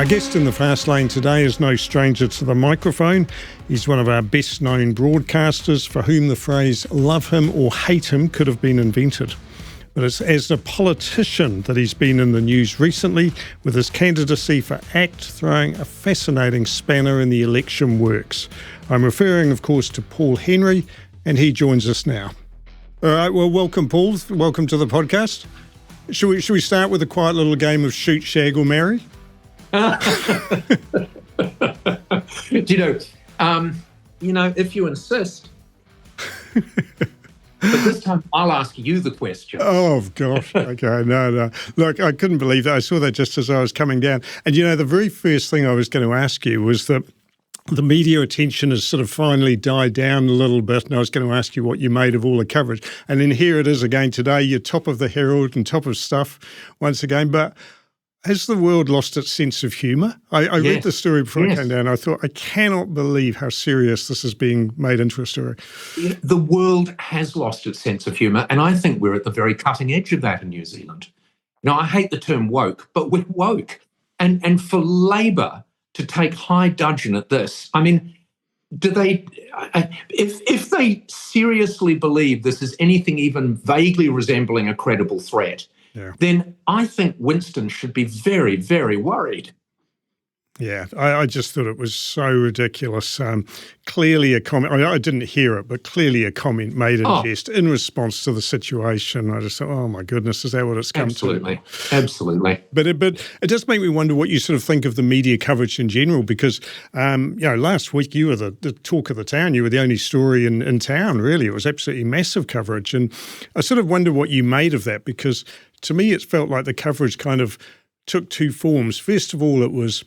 Our guest in the Fast Lane today is no stranger to the microphone. He's one of our best-known broadcasters for whom the phrase love him or hate him could have been invented. But it's as a politician that he's been in the news recently, with his candidacy for ACT throwing a fascinating spanner in the election works. I'm referring, of course, to Paul Henry, and he joins us now. All right, well, welcome, Paul. Welcome to the podcast. Should we start with a quiet little game of shoot, shag or marry? If you insist. But this time I'll ask you the question. Oh, gosh. Okay, no. Look, I couldn't believe that. I saw that just as I was coming down. And, the very first thing I was going to ask you was that the media attention has sort of finally died down a little bit, and I was going to ask you what you made of all the coverage. And then here it is again today. You're top of the Herald and top of stuff once again. But has the world lost its sense of humour? I read the story before I came down. I thought, I cannot believe how serious this is being made into a story. The world has lost its sense of humour, and I think we're at the very cutting edge of that in New Zealand. Now, I hate the term woke, but we're woke. And for Labour to take high dudgeon at this, I mean, do they, if they seriously believe this is anything even vaguely resembling a credible threat, then I think Winston should be very, very worried. Yeah, I just thought it was so ridiculous. Clearly a comment, I didn't hear it, but clearly a comment made in jest in response to the situation. I just thought, oh my goodness, is that what it's come to? Absolutely. But it does make me wonder what you sort of think of the media coverage in general, because, last week you were the talk of the town. You were the only story in town, really. It was absolutely massive coverage. And I sort of wonder what you made of that, because to me it felt like the coverage kind of took two forms. First of all, it was,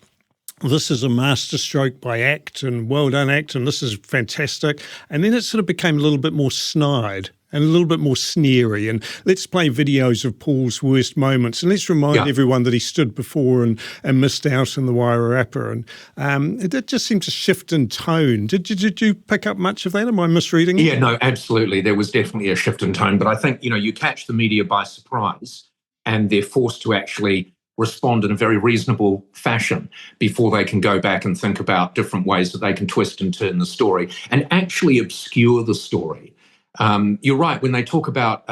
this is a masterstroke by ACT and well done ACT and this is fantastic. And then it sort of became a little bit more snide and a little bit more sneery. And let's play videos of Paul's worst moments and let's remind everyone that he stood before and missed out in the Wairarapa. And it just seemed to shift in tone. Did you pick up much of that? Am I misreading it? Yeah, no, absolutely. There was definitely a shift in tone. But I think, you catch the media by surprise and they're forced to actually respond in a very reasonable fashion before they can go back and think about different ways that they can twist and turn the story and actually obscure the story. You're right, when they talk about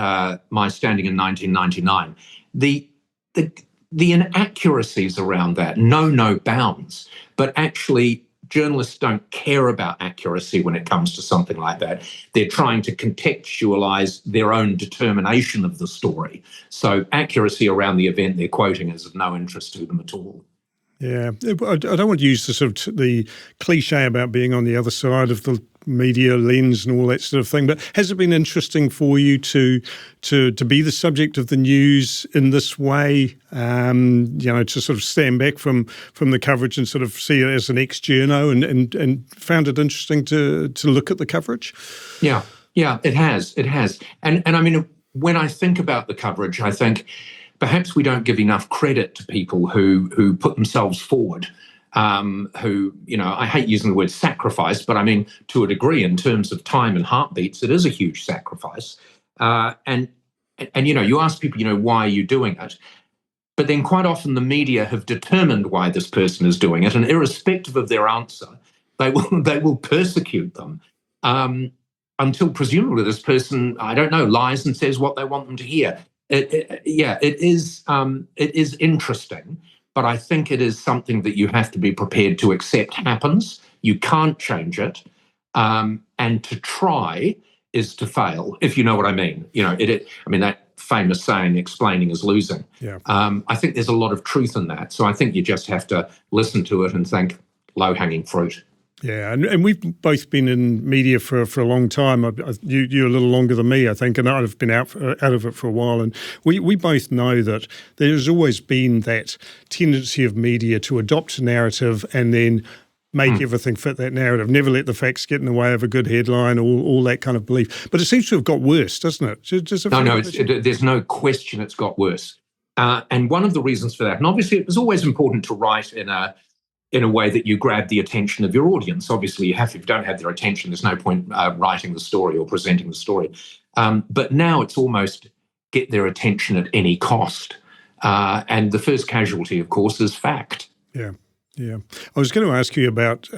my standing in 1999, the inaccuracies around that know no bounds, but actually journalists don't care about accuracy when it comes to something like that. They're trying to contextualize their own determination of the story. So accuracy around the event they're quoting is of no interest to them at all. Yeah, I don't want to use the cliche about being on the other side of the media lens and all that sort of thing, but has it been interesting for you to be the subject of the news in this way, to sort of stand back from the coverage and sort of see it as an ex-journo and found it interesting to look at the coverage? Yeah, it has. And I mean, when I think about the coverage, I think perhaps we don't give enough credit to people who put themselves forward, who, I hate using the word sacrifice, but I mean, to a degree, in terms of time and heartbeats, it is a huge sacrifice. And you ask people, why are you doing it? But then quite often the media have determined why this person is doing it, and irrespective of their answer, they will persecute them until presumably this person, I don't know, lies and says what they want them to hear. It is interesting, but I think it is something that you have to be prepared to accept happens. You can't change it, and to try is to fail, if you know what I mean. That famous saying, explaining is losing. Yeah. I think there's a lot of truth in that. So I think you just have to listen to it and think low-hanging fruit. Yeah, and we've both been in media for a long time. You're a little longer than me, I think, and I've been out of it for a while. And we both know that there's always been that tendency of media to adopt a narrative and then make everything fit that narrative, never let the facts get in the way of a good headline, all that kind of belief. But it seems to have got worse, doesn't it? No, there's no question it's got worse. And one of the reasons for that, and obviously it was always important to write in a way that you grab the attention of your audience. Obviously, if you don't have their attention, there's no point writing the story or presenting the story. But now it's almost get their attention at any cost. And the first casualty, of course, is fact. Yeah. Yeah. I was going to ask you about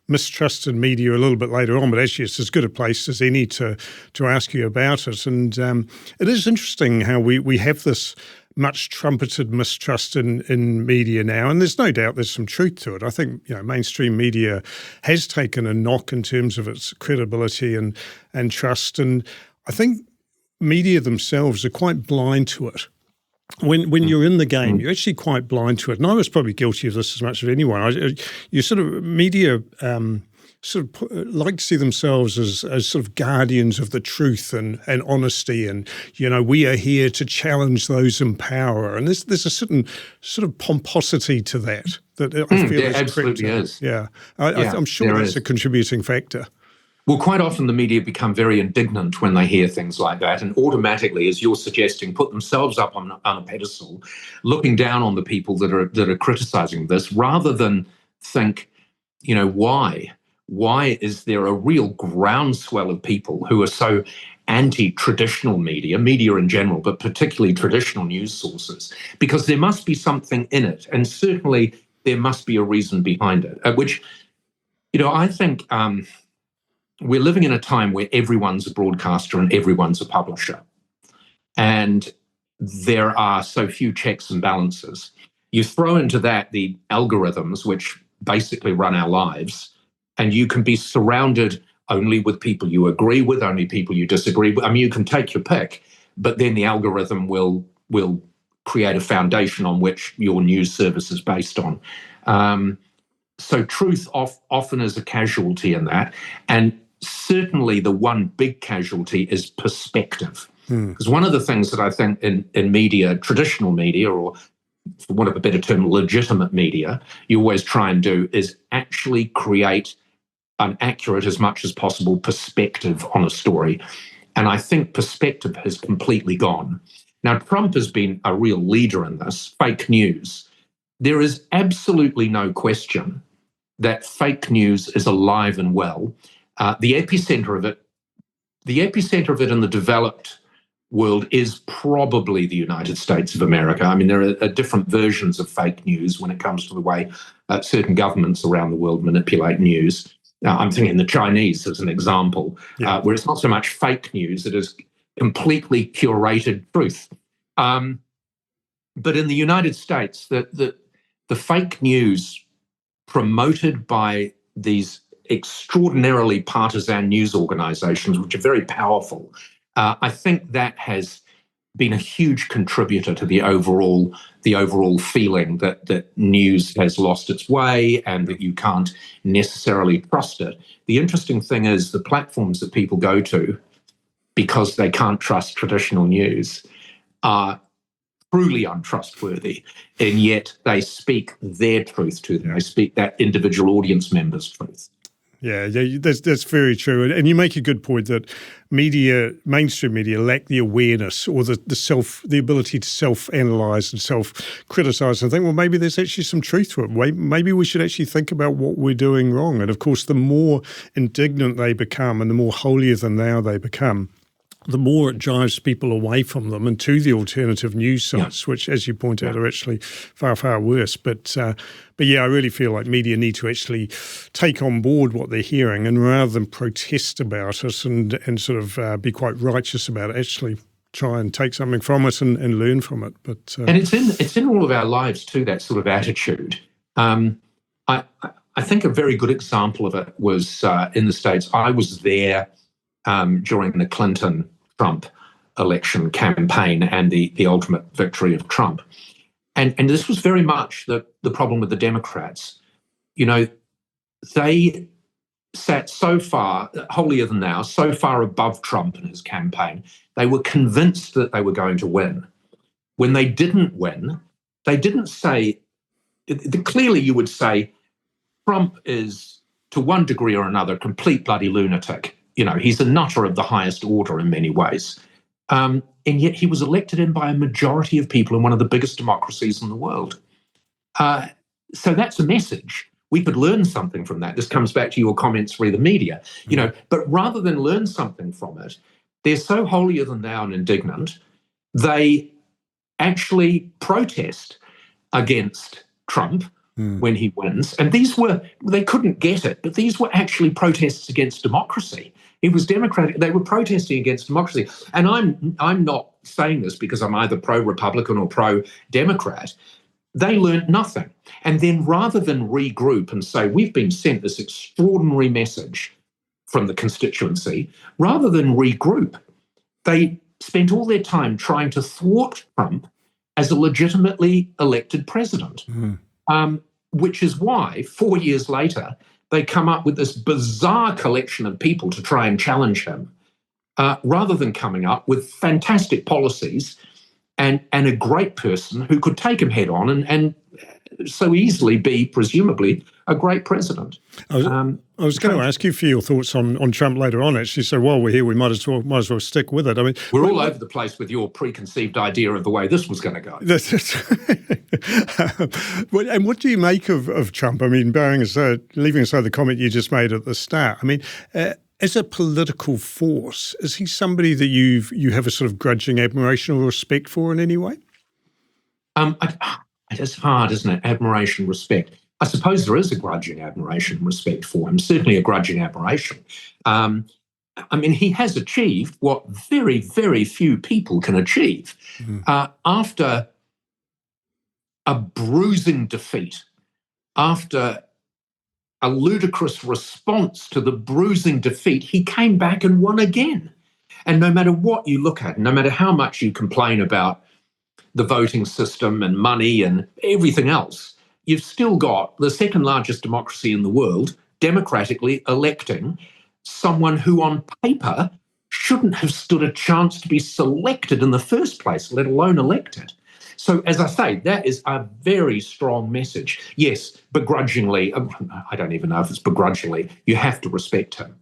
mistrust in media a little bit later on, but actually it's as good a place as any to ask you about it. And it is interesting how we have this much trumpeted mistrust in media now, and there's no doubt there's some truth to it. I think mainstream media has taken a knock in terms of its credibility and trust, and I think media themselves are quite blind to it. When you're in the game, you're actually quite blind to it. And I was probably guilty of this as much as anyone. You sort of, media like to see themselves as sort of guardians of the truth and honesty. And, we are here to challenge those in power. And there's a certain sort of pomposity to that I feel there absolutely is. Yeah. I'm sure that's a contributing factor. Well, quite often the media become very indignant when they hear things like that, and automatically, as you're suggesting, put themselves up on a pedestal, looking down on the people that are criticizing this, rather than think, why? Why is there a real groundswell of people who are so anti-traditional media in general, but particularly traditional news sources? Because there must be something in it, and certainly there must be a reason behind it, which, I think we're living in a time where everyone's a broadcaster and everyone's a publisher. And there are so few checks and balances. You throw into that the algorithms, which basically run our lives, and you can be surrounded only with people you agree with, only people you disagree with. I mean, you can take your pick, but then the algorithm will create a foundation on which your news service is based on. So truth often is a casualty in that. And certainly the one big casualty is perspective. Because one of the things that I think in media, traditional media, or for want of a better term, legitimate media, you always try and do is actually create an accurate, as much as possible, perspective on a story. And I think perspective has completely gone. Now, Trump has been a real leader in this, fake news. There is absolutely no question that fake news is alive and well. The epicenter of it in the developed world is probably the United States of America. I mean, there are different versions of fake news when it comes to the way certain governments around the world manipulate news. I'm thinking the Chinese as an example, where it's not so much fake news, it is completely curated truth. But in the United States, the fake news promoted by these extraordinarily partisan news organizations, which are very powerful, I think that has been a huge contributor to the overall feeling that news has lost its way and that you can't necessarily trust it. The interesting thing is the platforms that people go to, because they can't trust traditional news, are truly untrustworthy, and yet they speak their truth to them. They speak that individual audience member's truth. Yeah, that's very true. And you make a good point that mainstream media lack the awareness or the ability to self-analyze and self-criticize and think, well, maybe there's actually some truth to it. Maybe we should actually think about what we're doing wrong. And of course, the more indignant they become and the more holier than thou they become, the more it drives people away from them and to the alternative news sites, which, as you point out, are actually far, far worse. But yeah, I really feel like media need to actually take on board what they're hearing, and rather than protest about it and sort of be quite righteous about it, actually try and take something from it and learn from it. But and it's in all of our lives too, that sort of attitude. I think a very good example of it was in the States. I was there during the Clinton-Trump election campaign and the ultimate victory of Trump. And this was very much the problem with the Democrats. They sat so far, holier than thou, so far above Trump in his campaign, they were convinced that they were going to win. When they didn't win, they didn't say, clearly you would say, Trump is, to one degree or another, a complete bloody lunatic. He's a nutter of the highest order in many ways. And yet he was elected in by a majority of people in one of the biggest democracies in the world. So that's a message. We could learn something from that. This comes back to your comments re the media, but rather than learn something from it, they're so holier than thou and indignant, they actually protest against Trump when he wins. And they couldn't get it, but these were actually protests against democracy. It was democratic. They were protesting against democracy. And I'm not saying this because I'm either pro-Republican or pro-Democrat. They learned nothing. And then rather than regroup and say, we've been sent this extraordinary message from the constituency, rather than regroup, they spent all their time trying to thwart Trump as a legitimately elected president, which is why 4 years later, they come up with this bizarre collection of people to try and challenge him, rather than coming up with fantastic policies and a great person who could take him head on and so easily be, presumably, a great president. I was going to ask you for your thoughts on Trump later on, actually. So while we're here, we might as well stick with it. I mean, we're all over the place with your preconceived idea of the way this was going to go. And what do you make of Trump? I mean, leaving aside the comment you just made at the start, I mean, as a political force, is he somebody that you have a sort of grudging admiration or respect for in any way? It's hard, isn't it? Admiration, respect. I suppose there is a grudging admiration and respect for him, certainly a grudging admiration. I mean, he has achieved what very, very few people can achieve. After a bruising defeat, after a ludicrous response to the bruising defeat, he came back and won again. And no matter what you look at, no matter how much you complain about the voting system and money and everything else, you've still got the second largest democracy in the world democratically electing someone who on paper shouldn't have stood a chance to be selected in the first place, let alone elected. So, as I say, that is a very strong message. Yes, begrudgingly, I don't even know if it's begrudgingly, you have to respect him.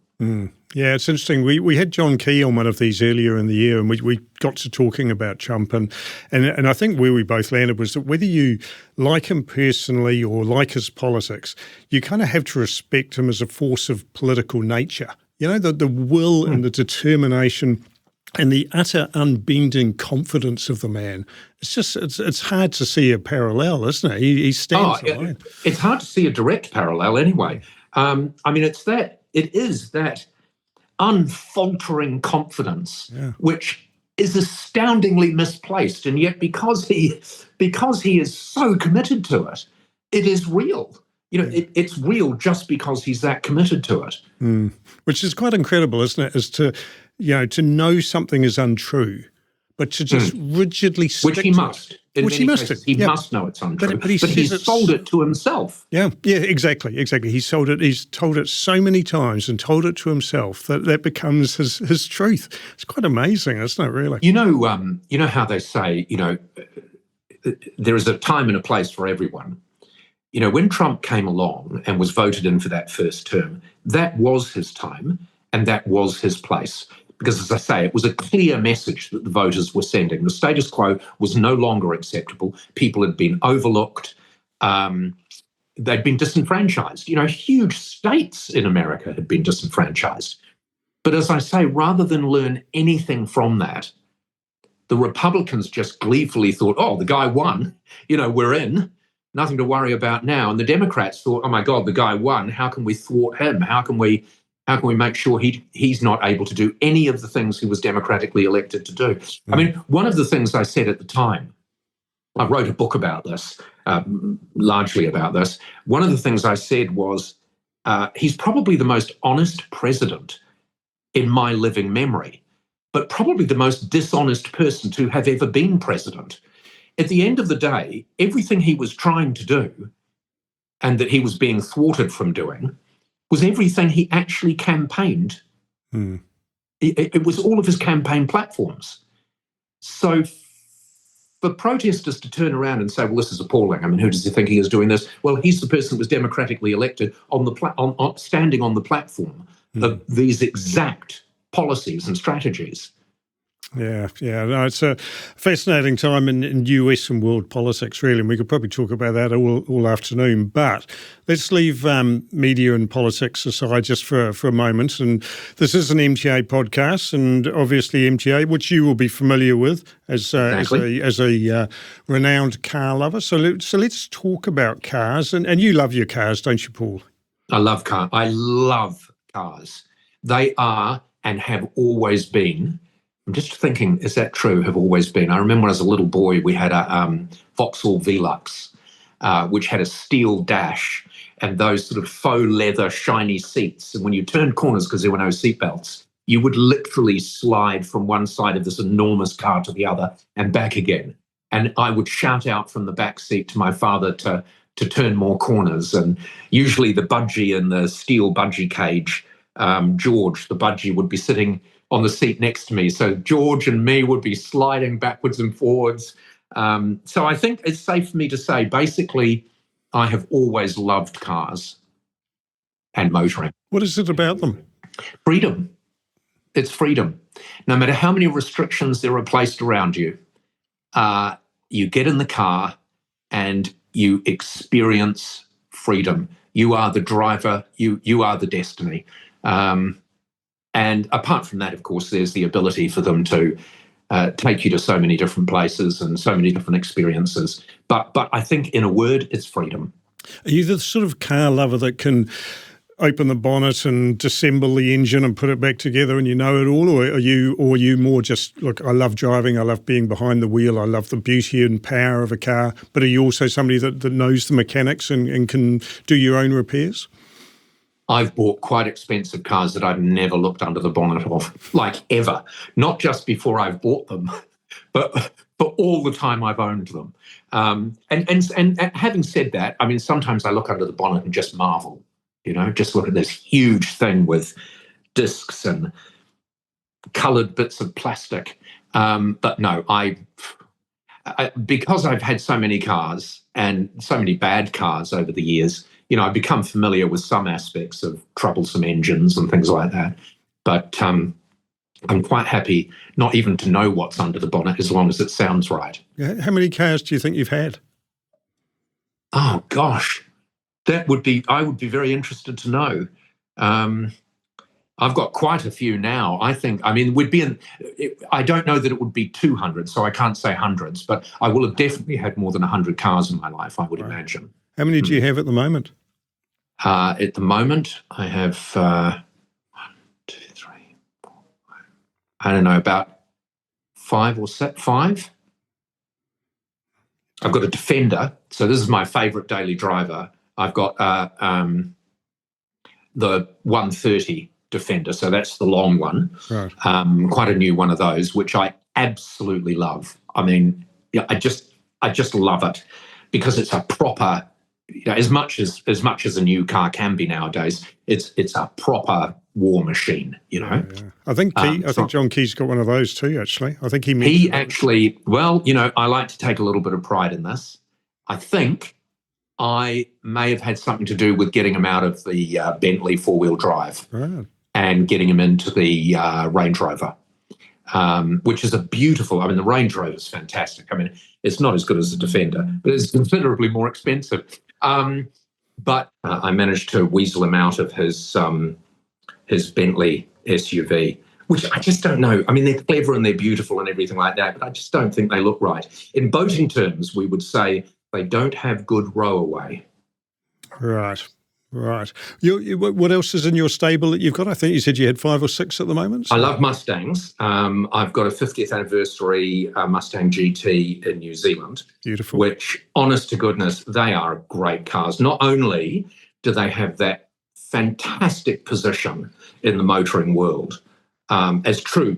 Yeah, it's interesting. We had John Key on one of these earlier in the year, and we got to talking about Trump, and I think where we both landed was that whether you like him personally or like his politics, you kind of have to respect him as a force of political nature. You know, the will and the determination and the utter unbending confidence of the man. It's just it's hard to see a parallel, isn't it? He stands alone. It's hard to see a direct parallel anyway. I mean, it is that unfaltering confidence, which is astoundingly misplaced, and yet because he is so committed to it, it is real. You know, it's real just because he's that committed to it. Which is quite incredible, isn't it? Is to know something is untrue, but to just rigidly stick which he must. In which many he must cases, do. He must know it's untrue, but he's sold it to himself. Yeah, exactly. He's sold it. He's told it so many times and told it to himself that becomes his truth. It's quite amazing, isn't it? Really. You know how they say, there is a time and a place for everyone. You know, when Trump came along and was voted in for that first term, that was his time and that was his place. Because, as I say, it was a clear message that the voters were sending. The status quo was no longer acceptable. People had been overlooked. They'd been disenfranchised. You know, huge states in America had been disenfranchised. But as I say, rather than learn anything from that, the Republicans just gleefully thought, oh, the guy won. You know, we're in. Nothing to worry about now. And the Democrats thought, oh, my God, the guy won. How can we thwart him? How can we make sure he's not able to do any of the things he was democratically elected to do? I mean, one of the things I said at the time, I wrote a book about this, largely about this. One of the things I said was, he's probably the most honest president in my living memory, but probably the most dishonest person to have ever been president. At the end of the day, everything he was trying to do and that he was being thwarted from doing was everything he actually campaigned. It was all of his campaign platforms. So for protesters to turn around and say, well, this is appalling. I mean, who does he think he is doing this? Well, he's the person that was democratically elected standing on the platform of these exact policies and strategies. Yeah. No, it's a fascinating time in US and world politics, really, and we could probably talk about that all afternoon. But let's leave media and politics aside just for a moment. And this is an MTA podcast, and obviously MTA, which you will be familiar with as a renowned car lover. So let's talk about cars, and you love your cars, don't you, Paul? I love cars. They are and have always been. I'm just thinking, is that true? Have always been. I remember when I was a little boy, we had a Vauxhall Velux, which had a steel dash and those sort of faux leather shiny seats. And when you turned corners, because there were no seatbelts, you would literally slide from one side of this enormous car to the other and back again. And I would shout out from the back seat to my father to turn more corners. And usually the budgie in the steel budgie cage, George, the budgie, would be sitting on the seat next to me. So George and me would be sliding backwards and forwards. So I think it's safe for me to say, basically, I have always loved cars and motoring. What is it about them? Freedom. It's freedom. No matter how many restrictions there are placed around you, you get in the car and you experience freedom. You are the driver. You are the destiny. And apart from that, of course, there's the ability for them to take you to so many different places and so many different experiences. But I think, in a word, it's freedom. Are you the sort of car lover that can open the bonnet and disassemble the engine and put it back together and you know it all, or are you more just, look, I love driving, I love being behind the wheel, I love the beauty and power of a car, but are you also somebody that knows the mechanics and can do your own repairs? I've bought quite expensive cars that I've never looked under the bonnet of, like ever. Not just before I've bought them, but for all the time I've owned them. And having said that, I mean, sometimes I look under the bonnet and just marvel, just look at this huge thing with discs and coloured bits of plastic. But no, because I've had so many cars and so many bad cars over the years, I've become familiar with some aspects of troublesome engines and things like that. But I'm quite happy not even to know what's under the bonnet as long as it sounds right. How many cars do you think you've had? Oh, gosh. I would be very interested to know. I've got quite a few now. I don't know that it would be 200, so I can't say hundreds, but I will have definitely had more than 100 cars in my life, I would imagine. How many do you have at the moment? At the moment, I have 1, 2, 3, 4, 5, I don't know, about 5 or 6. 5. I've got a Defender, so this is my favourite daily driver. I've got the 130 Defender, so that's the long one. Right. Quite a new one of those, which I absolutely love. I mean, I just love it because it's a proper. As much as a new car can be nowadays, it's a proper war machine. Yeah. I think John Key's got one of those too. Actually, I think he actually. Well, I like to take a little bit of pride in this. I think I may have had something to do with getting him out of the Bentley 4-wheel drive and getting him into the Range Rover. Which is a beautiful, the Range Rover is fantastic. It's not as good as the Defender, but it's considerably more expensive. But I managed to weasel him out of his Bentley SUV, which I just don't know. They're clever and they're beautiful and everything like that, but I just don't think they look right. In boating terms, we would say they don't have good row away. Right. What else is in your stable that you've got? I think you said you had 5 or 6 at the moment. I love Mustangs. I've got a 50th anniversary Mustang GT in New Zealand. Beautiful. Which, honest to goodness, they are great cars. Not only do they have that fantastic position in the motoring world as true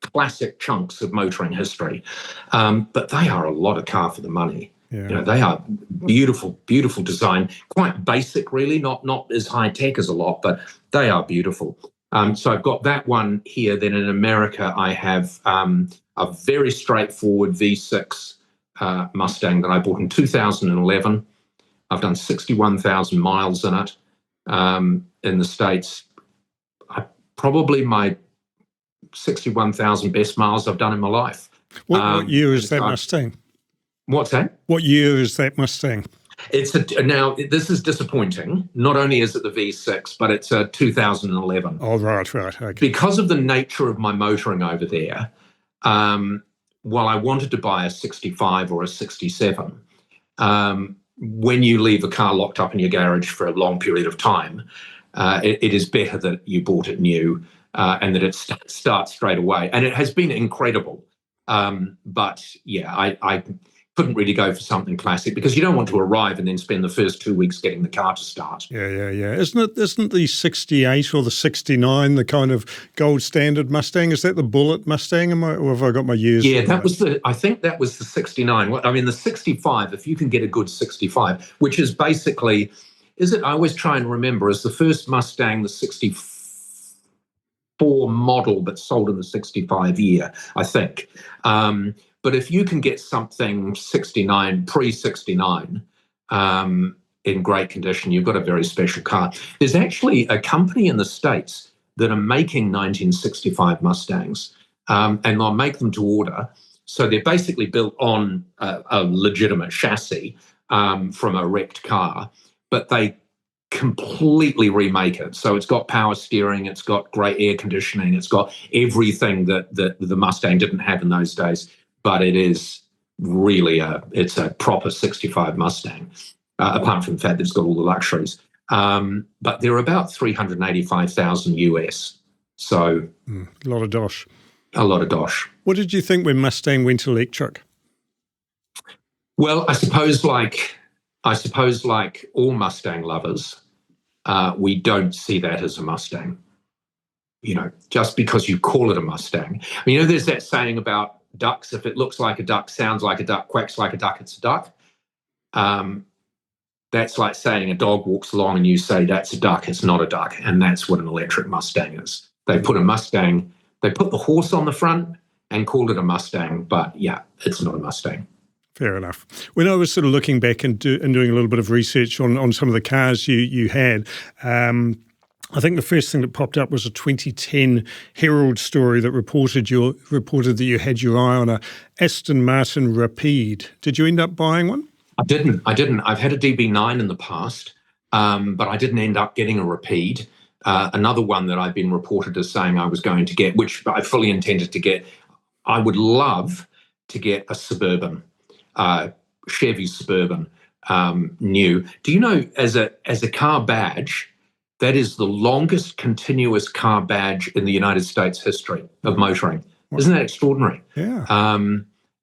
classic chunks of motoring history, but they are a lot of car for the money. Yeah. They are beautiful design, quite basic, really, not as high tech as a lot, but they are beautiful. So I've got that one here. Then in America, I have a very straightforward V6 Mustang that I bought in 2011. I've done 61,000 miles in it. In the States, probably my 61,000 best miles I've done in my life. What year is that Mustang? What's that? What year is that Mustang? Now, this is disappointing. Not only is it the V6, but it's a 2011. Oh, right, okay. Because of the nature of my motoring over there, while I wanted to buy a 65 or a 67, when you leave a car locked up in your garage for a long period of time, it is better that you bought it new and that it starts straight away. And it has been incredible. But yeah, I couldn't really go for something classic because you don't want to arrive and then spend the first 2 weeks getting the car to start. Yeah. Isn't the 68 or the 69 the kind of gold standard Mustang? Is that the Bullet Mustang? Or have I got my years? Yeah, I think that was the 69. I mean, the 65, if you can get a good 65, which is basically, I always try and remember, is the first Mustang, the 64 model, but sold in the 65 year, I think. But if you can get something 69, pre-69, in great condition, you've got a very special car. There's actually a company in the States that are making 1965 Mustangs, and they'll make them to order. So they're basically built on a legitimate chassis from a wrecked car, but they completely remake it. So it's got power steering, it's got great air conditioning, it's got everything that the Mustang didn't have in those days. But it is really it's a proper 65 Mustang, apart from the fact that it's got all the luxuries. But they're about 385,000 US. So a lot of dosh. A lot of dosh. What did you think when Mustang went electric? Well, I suppose like all Mustang lovers, we don't see that as a Mustang. You know, just because you call it a Mustang. I mean, there's that saying about ducks: if it looks like a duck, sounds like a duck, quacks like a duck, it's a duck. That's like saying a dog walks along and you say that's a duck, it's not a duck. And that's what an electric Mustang is. They put the horse on the front and called it a Mustang, but yeah, it's not a Mustang. Fair enough. When I was sort of looking back and doing a little bit of research on some of the cars you had, I think the first thing that popped up was a 2010 Herald story that reported that you had your eye on a Aston Martin Rapide. Did you end up buying one? I didn't. I've had a DB9 in the past, but I didn't end up getting a Rapide. Another one that I've been reported as saying I was going to get, which I fully intended to get. I would love to get a Suburban, Chevy Suburban, new. Do you know, as a car badge, that is the longest continuous car badge in the United States history of motoring. Isn't that extraordinary? Yeah.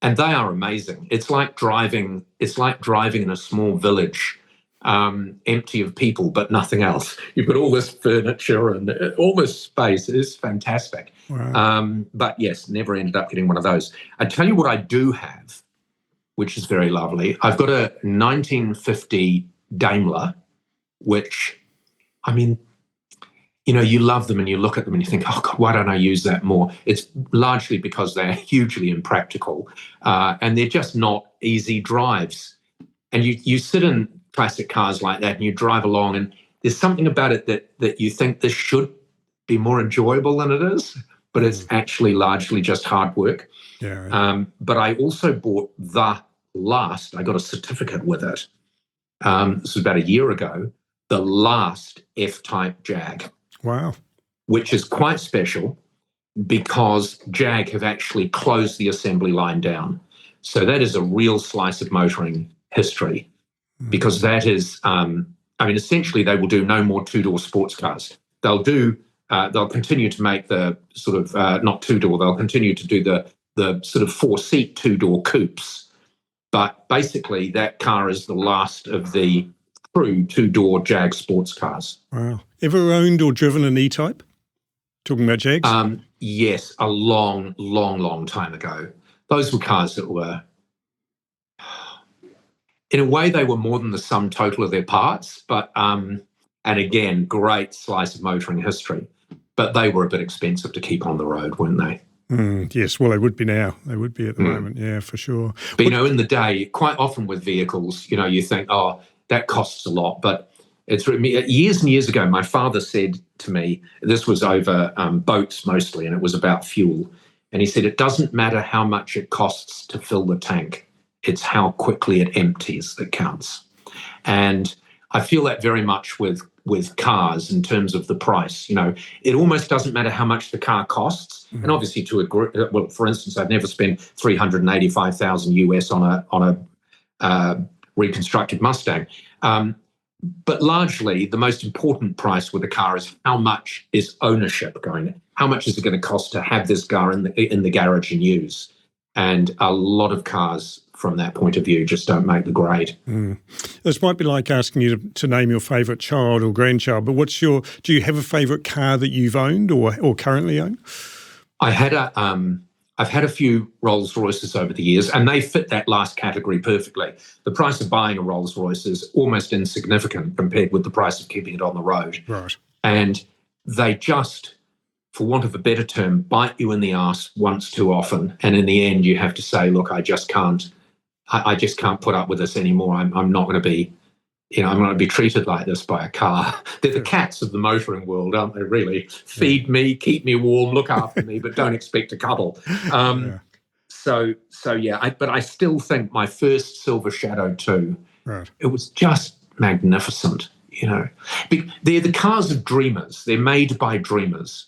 And they are amazing. It's like driving in a small village, empty of people, but nothing else. You've got all this furniture and all this space. It is fantastic. Wow. But yes, never ended up getting one of those. I tell you what I do have, which is very lovely. I've got a 1950 Daimler, which, I mean, you love them and you look at them and you think, oh God, why don't I use that more? It's largely because they're hugely impractical and they're just not easy drives. And you sit in classic cars like that and you drive along and there's something about it that you think this should be more enjoyable than it is, but it's actually largely just hard work. Yeah. But I also bought I got a certificate with it. This was about a year ago, the last F-Type Jag. Wow. Which is quite special because Jag have actually closed the assembly line down. So that is a real slice of motoring history because that is, essentially they will do no more two-door sports cars. They'll continue to make the sort of, not two-door, they'll continue to do the sort of four-seat two-door coupes. But basically that car is the last of the true two-door Jag sports cars. Wow. Ever owned or driven an E-Type? Talking about Jags? Yes, a long, long, long time ago. Those were cars that were, in a way, they were more than the sum total of their parts, but, and again, great slice of motoring history. But they were a bit expensive to keep on the road, weren't they? Yes, well, they would be now. They would be at the moment, yeah, for sure. But, in the day, quite often with vehicles, you think, oh, that costs a lot. But It's years and years ago, my father said to me, this was over boats mostly, and it was about fuel. And he said, it doesn't matter how much it costs to fill the tank. It's how quickly it empties that counts. And I feel that very much with cars in terms of the price. It almost doesn't matter how much the car costs. And obviously, well, for instance, I've never spent $385,000 US on a reconstructed Mustang. But largely, the most important price with a car is how much is ownership going. How much is it going to cost to have this car in the garage and use? And a lot of cars, from that point of view, just don't make the grade. This might be like asking you to name your favourite child or grandchild, but do you have a favourite car that you've owned or currently own? I've had a few Rolls Royces over the years, and they fit that last category perfectly. The price of buying a Rolls Royce is almost insignificant compared with the price of keeping it on the road. Right. And they just, for want of a better term, bite you in the arse once too often. And in the end, you have to say, look, I just can't put up with this anymore. I'm not going to be, I'm going to be treated like this by a car. They're the cats of the motoring world, aren't they, really? Feed me, keep me warm, look after me, but don't expect to cuddle. But I still think my first Silver Shadow 2, it was just magnificent, They're the cars of dreamers. They're made by dreamers.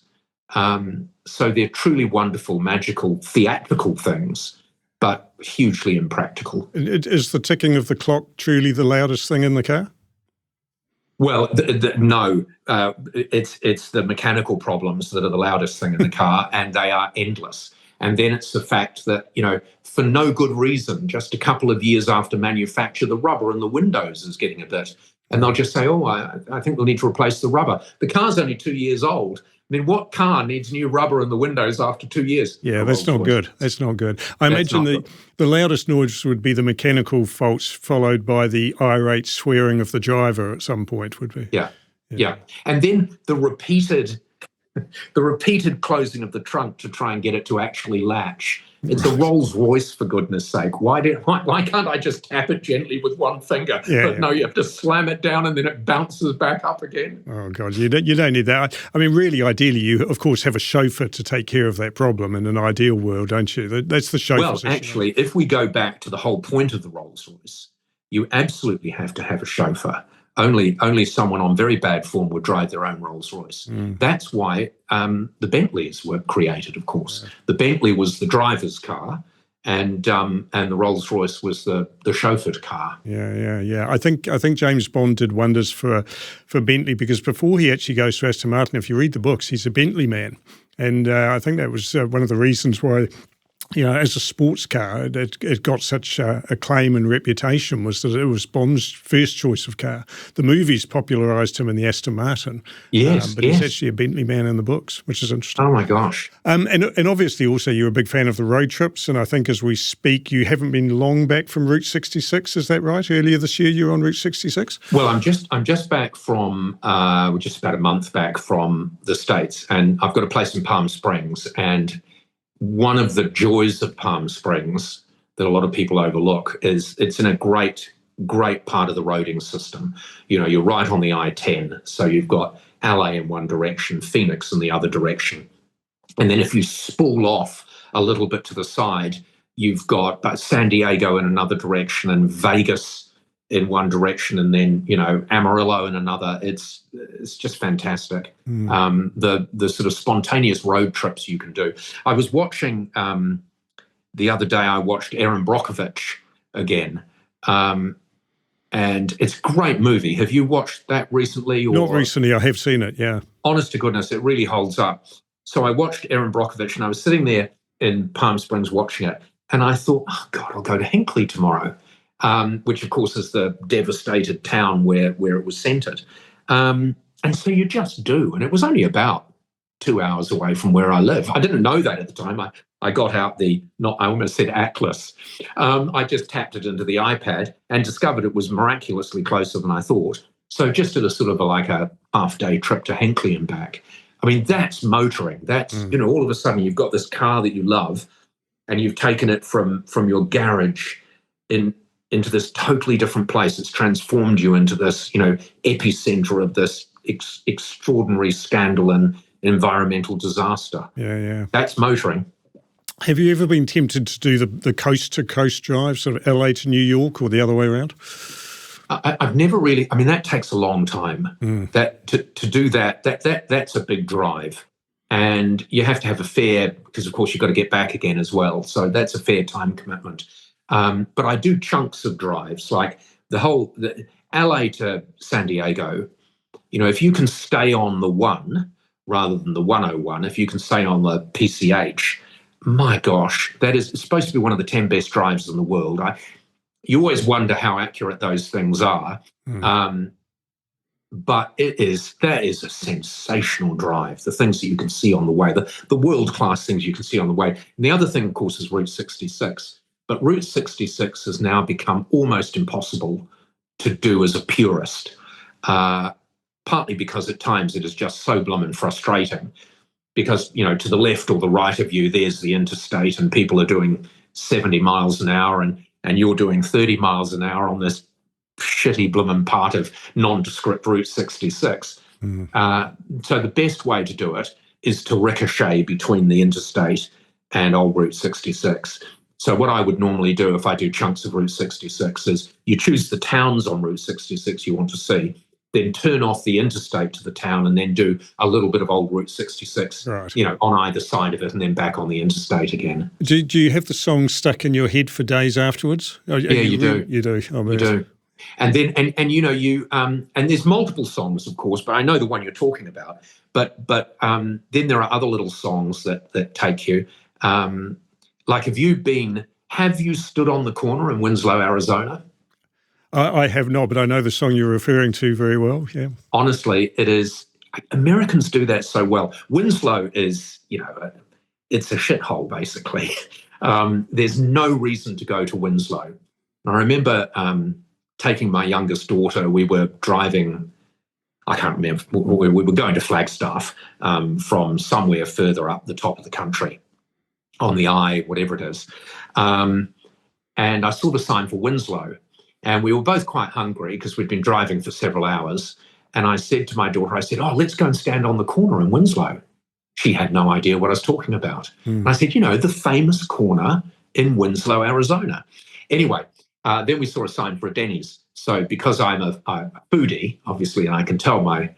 So they're truly wonderful, magical, theatrical things, but hugely impractical. Is the ticking of the clock truly the loudest thing in the car? Well, no. It's the mechanical problems that are the loudest thing in the car, and they are endless. And then it's the fact that, for no good reason, just a couple of years after manufacture, the rubber in the windows is getting a bit. And they'll just say, I think we'll need to replace the rubber. The car's only 2 years old. I mean, what car needs new rubber in the windows after 2 years? Yeah, that's not good. That's not good. I imagine the loudest noise would be the mechanical faults, followed by the irate swearing of the driver at some point, would be. Yeah. And then the repeated closing of the trunk to try and get it to actually latch. It's a Rolls Royce, for goodness sake. Why can't I just tap it gently with one finger? No, you have to slam it down and then it bounces back up again. Oh, God, you don't need that. I mean, really, ideally, you, of course, have a chauffeur to take care of that problem in an ideal world, don't you? That's the chauffeur's issue. Well, actually, if we go back to the whole point of the Rolls Royce, you absolutely have to have a chauffeur. Only someone on very bad form would drive their own Rolls Royce. That's why the Bentleys were created, of course. Yeah. The Bentley was the driver's car, and the Rolls Royce was the chauffeured car. Yeah. I think James Bond did wonders for Bentley, because before he actually goes to Aston Martin, if you read the books, he's a Bentley man, and I think that was one of the reasons why, as a sports car, it got such acclaim and reputation, was that it was Bond's first choice of car. The movies popularised him in the Aston Martin. But he's actually a Bentley man in the books, which is interesting. Oh, my gosh. And obviously also you're a big fan of the road trips, and I think as we speak, you haven't been long back from Route 66, is that right? Earlier this year you were on Route 66? Well, I'm just back from, just about a month back from the States, and I've got a place in Palm Springs, and one of the joys of Palm Springs that a lot of people overlook is it's in a great part of the roading system. You're right on the I-10, so you've got LA in one direction, Phoenix in the other direction. And then if you spool off a little bit to the side, you've got San Diego in another direction and Vegas in one direction, and then Amarillo in another. It's just fantastic. The sort of spontaneous road trips you can do. I was watching the other day. I watched Erin Brockovich again, and it's a great movie. Have you watched that recently? Not recently. I have seen it. Yeah. Honest to goodness, it really holds up. So I watched Erin Brockovich, and I was sitting there in Palm Springs watching it, and I thought, oh God, I'll go to Hinckley tomorrow. Which, of course, is the devastated town where it was centred. And so you just do. And it was only about 2 hours away from where I live. I didn't know that at the time. I got out I almost said Atlas. I just tapped it into the iPad and discovered it was miraculously closer than I thought. So just did a sort of like a half-day trip to Hinckley and back. I mean, that's motoring. That's, all of a sudden you've got this car that you love, and you've taken it from your garage in into this totally different place. It's transformed you into this, epicenter of this extraordinary scandal and environmental disaster. Yeah. That's motoring. Have you ever been tempted to do the coast-to-coast drive, sort of LA to New York, or the other way around? I've never really. I mean, that takes a long time. That to do that's a big drive, and you have to have a fair, because of course you've got to get back again as well. So that's a fair time commitment. But I do chunks of drives, like the LA to San Diego. If you can stay on the 1 rather than the 101, if you can stay on the PCH, my gosh, it's supposed to be one of the 10 best drives in the world. You always wonder how accurate those things are. But that is a sensational drive. The things that you can see on the way, the world-class things you can see on the way. And the other thing, of course, is Route 66. But Route 66 has now become almost impossible to do as a purist, partly because at times it is just so blooming frustrating. Because, to the left or the right of you, there's the interstate and people are doing 70 miles an hour and you're doing 30 miles an hour on this shitty blooming part of nondescript Route 66. So the best way to do it is to ricochet between the interstate and old Route 66. So what I would normally do if I do chunks of Route 66 is you choose the towns on Route 66 you want to see, then turn off the interstate to the town and then do a little bit of old Route 66, right, on either side of it and then back on the interstate again. Do you have the song stuck in your head for days afterwards? Yeah, you do. You do. You do. And then, and there's multiple songs, of course, but I know the one you're talking about. But then there are other little songs that take you. Like, have you stood on the corner in Winslow, Arizona? I have not, but I know the song you're referring to very well, yeah. Honestly, it is. Americans do that so well. Winslow is, it's a shithole, basically. There's no reason to go to Winslow. I remember taking my youngest daughter. We were driving, I can't remember, we were going to Flagstaff from somewhere further up the top of the country on the I, whatever it is. And I saw the sign for Winslow. And we were both quite hungry because we'd been driving for several hours. And I said to my daughter, oh, let's go and stand on the corner in Winslow. She had no idea what I was talking about. And I said, the famous corner in Winslow, Arizona. Anyway, then we saw a sign for a Denny's. So because I'm a foodie, obviously, and I can tell my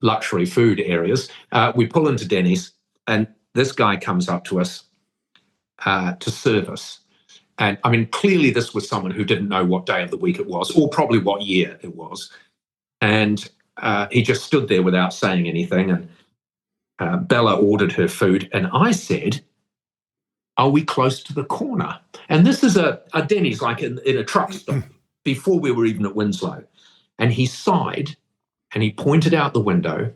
luxury food areas, we pull into Denny's and this guy comes up to us to serve us. And I mean, clearly this was someone who didn't know what day of the week it was, or probably what year it was. And he just stood there without saying anything. And Bella ordered her food. And I said, are we close to the corner? And this is a Denny's, like in a truck stop, before we were even at Winslow. And he sighed and he pointed out the window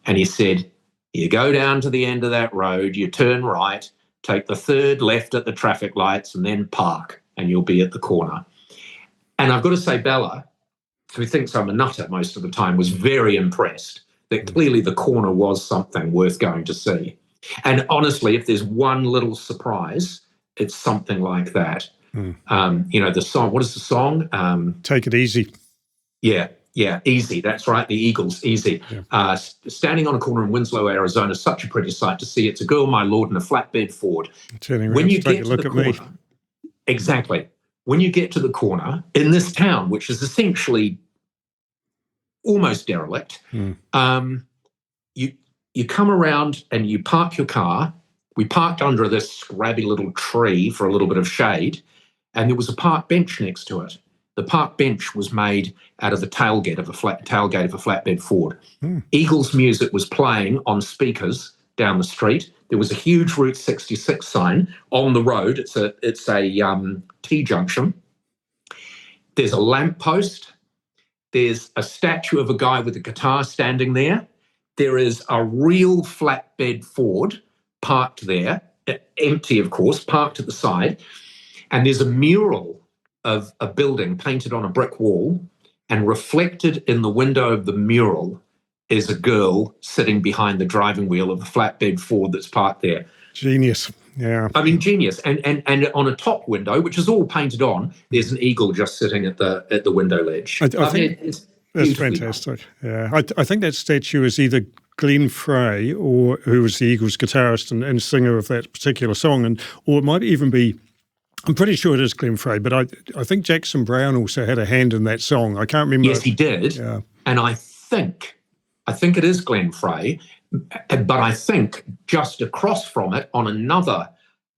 and he said, you go down to the end of that road, you turn right, take the third left at the traffic lights and then park and you'll be at the corner. And I've got to say, Bella, who thinks I'm a nutter most of the time, was very impressed that clearly the corner was something worth going to see. And honestly, if there's one little surprise, it's something like that. The song, what is the song? Take It Easy. Yeah, Easy. That's right. The Eagles, Easy. Yeah. Standing on a corner in Winslow, Arizona, such a pretty sight to see. It's a girl, my lord, in a flatbed Ford. When you get to the corner, exactly. When you get to the corner in this town, which is essentially almost derelict, you come around and you park your car. We parked under this scrabby little tree for a little bit of shade, and there was a park bench next to it. The park bench was made out of the tailgate of a flatbed Ford. Eagles music was playing on speakers down the street. There was a huge Route 66 sign on the road. It's a T-junction. There's a lamppost. There's a statue of a guy with a guitar standing there. There is a real flatbed Ford parked there, empty, of course, parked at the side. And there's a mural of a building painted on a brick wall, and reflected in the window of the mural is a girl sitting behind the driving wheel of the flatbed Ford that's parked there. Genius. Yeah. I mean, genius. And on a top window, which is all painted on, there's an eagle just sitting at the window ledge. I mean, think it's that's beautifully fantastic. Yeah. I think that statue is either Glenn Frey, or who was the Eagles guitarist and singer of that particular song, or it might even be, I'm pretty sure it is Glenn Frey, but I think Jackson Browne also had a hand in that song. I can't remember. Yes, he did. Yeah. And I think it is Glenn Frey, but I think just across from it on another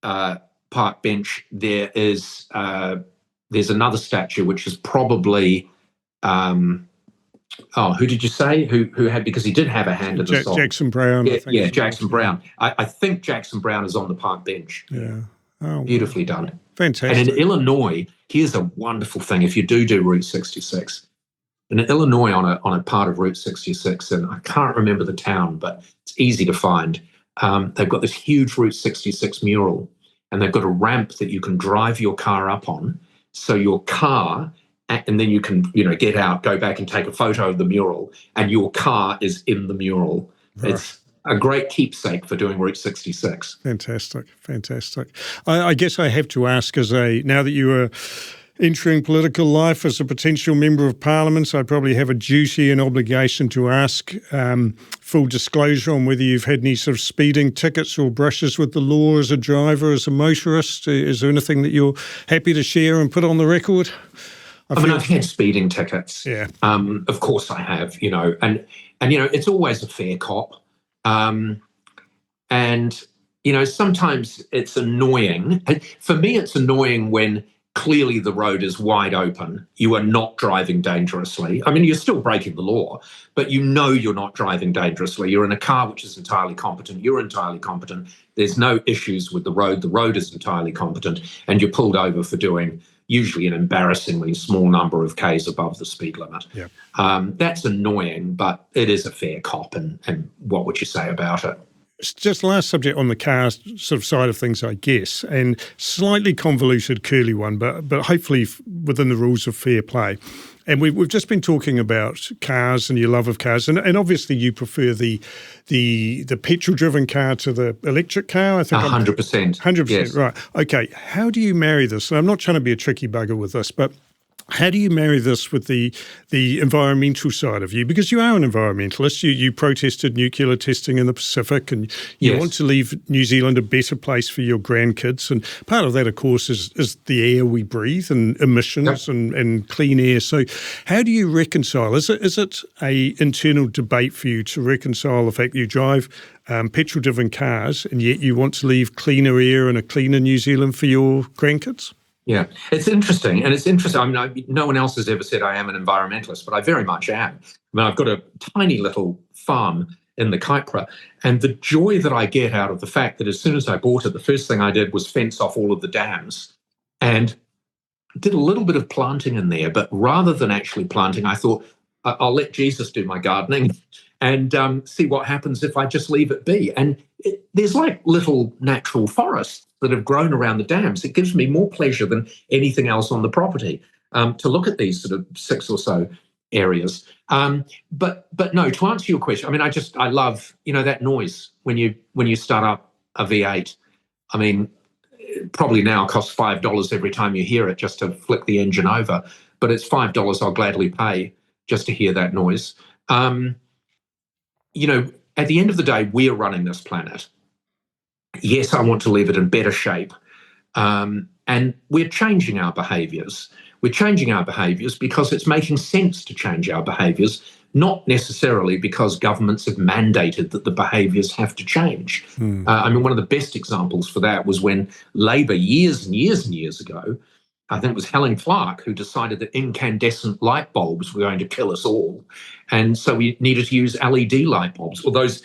park bench there's another statue which is probably who did you say who had, because he did have a hand in the song? Jackson Browne. Yeah, Jackson Browne. I think Jackson Browne is on the park bench. Yeah. Oh, beautifully done. Fantastic. And in Illinois, here's a wonderful thing. If you do Route 66, in Illinois on a part of Route 66, and I can't remember the town, but it's easy to find, they've got this huge Route 66 mural, and they've got a ramp that you can drive your car up on. So your car, and then you can get out, go back and take a photo of the mural, and your car is in the mural. Right. It's a great keepsake for doing Route 66. Fantastic. I guess I have to ask, now that you are entering political life as a potential member of Parliament, I probably have a duty and obligation to ask full disclosure on whether you've had any sort of speeding tickets or brushes with the law as a driver, as a motorist. Is there anything that you're happy to share and put on the record? I've had speeding tickets. Yeah. Of course I have, and it's always a fair cop. And sometimes it's annoying. For me, it's annoying when clearly the road is wide open. You are not driving dangerously. I mean, you're still breaking the law, but you're not driving dangerously. You're in a car which is entirely competent. You're entirely competent. There's no issues with the road. The road is entirely competent, and you're pulled over for doing usually an embarrassingly small number of Ks above the speed limit. Yeah. That's annoying, but it is a fair cop, and what would you say about it? Just last subject on the car sort of side of things, I guess, and slightly convoluted, curly one, but hopefully within the rules of fair play. And we've just been talking about cars and your love of cars, and obviously you prefer the petrol-driven car to the electric car. I think 100%. 100%, yes. Right. Okay. How do you marry this? And I'm not trying to be a tricky bugger with this, but how do you marry this with the environmental side of you? Because you are an environmentalist. You protested nuclear testing in the Pacific, and you want to leave New Zealand a better place for your grandkids. And part of that, of course, is the air we breathe and emissions and clean air. So how do you reconcile? Is it a internal debate for you to reconcile the fact that you drive petrol-driven cars and yet you want to leave cleaner air and a cleaner New Zealand for your grandkids? Yeah, it's interesting. And it's interesting. I mean, no one else has ever said I am an environmentalist, but I very much am. I mean, I've got a tiny little farm in the Kaipara, and the joy that I get out of the fact that as soon as I bought it, the first thing I did was fence off all of the dams and did a little bit of planting in there. But rather than actually planting, I thought, I'll let Jesus do my gardening and see what happens if I just leave it be. And there's like little natural forests that have grown around the dams. It gives me more pleasure than anything else on the property to look at these sort of 6 or so areas. But no, to answer your question, I mean, I love, that noise when you start up a V8. I mean, it probably now costs $5 every time you hear it just to flick the engine over, but it's $5 I'll gladly pay just to hear that noise. At the end of the day, we're running this planet. Yes, I want to leave it in better shape. And we're changing our behaviours. We're changing our behaviours because it's making sense to change our behaviours, not necessarily because governments have mandated that the behaviours have to change. I mean, one of the best examples for that was when Labor years and years and years ago, I think it was Helen Clark, who decided that incandescent light bulbs were going to kill us all. And so we needed to use LED light bulbs, or those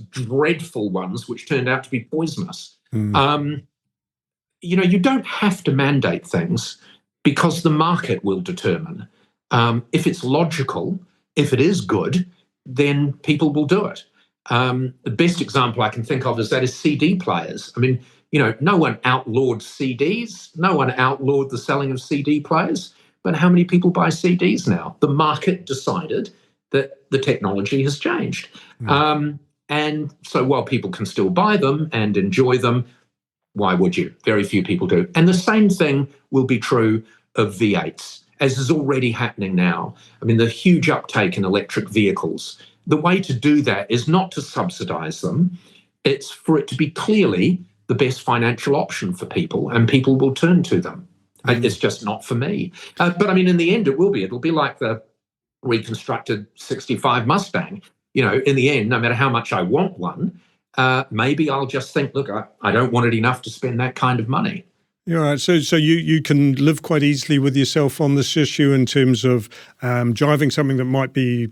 dreadful ones, which turned out to be poisonous. You don't have to mandate things because the market will determine. If it's logical, if it is good, then people will do it. The best example I can think of is CD players. I mean, no one outlawed CDs. No one outlawed the selling of CD players. But how many people buy CDs now? The market decided that the technology has changed. And so while people can still buy them and enjoy them, Why would you? Very few people do. And the same thing will be true of V8s, as is already happening now. I mean, the huge uptake in electric vehicles. The way to do that is not to subsidise them. It's for it to be clearly the best financial option for people, and people will turn to them. It's just not for me. But I mean, in the end, it will be. It'll be like the reconstructed 65 Mustang. You know, in the end, no matter how much I want one, maybe I'll just think, look, I don't want it enough to spend that kind of money. Yeah, right. So you can live quite easily with yourself on this issue in terms of driving something that might be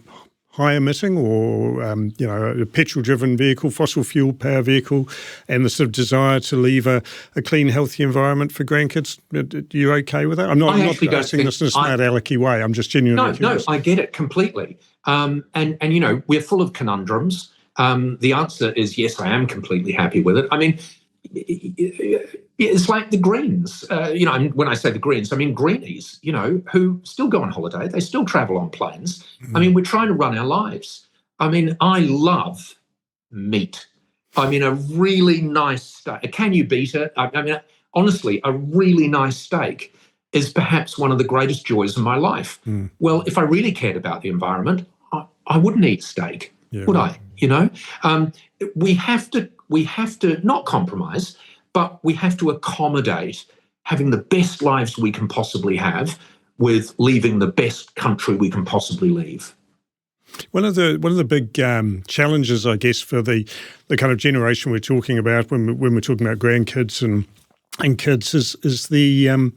high emitting, or a petrol-driven vehicle, fossil fuel power vehicle, and the sort of desire to leave a clean, healthy environment for grandkids. Are you okay with that? I'm not asking this in a smart alecky way. I'm just genuinely curious. No, I get it completely. And we're full of conundrums. The answer is yes, I am completely happy with it. I mean, it's like the Greens. When I say the Greens, I mean Greenies, who still go on holiday. They still travel on planes. I mean, we're trying to run our lives. I mean, I love meat. I mean, a really nice steak. Can you beat it? I mean, honestly, a really nice steak is perhaps one of the greatest joys of my life. Well, if I really cared about the environment, I wouldn't eat steak, would I? We have to not compromise, but we have to accommodate having the best lives we can possibly have with leaving the best country we can possibly leave. One of the big challenges, I guess, for the kind of generation we're talking about when we're talking about grandkids and kids is the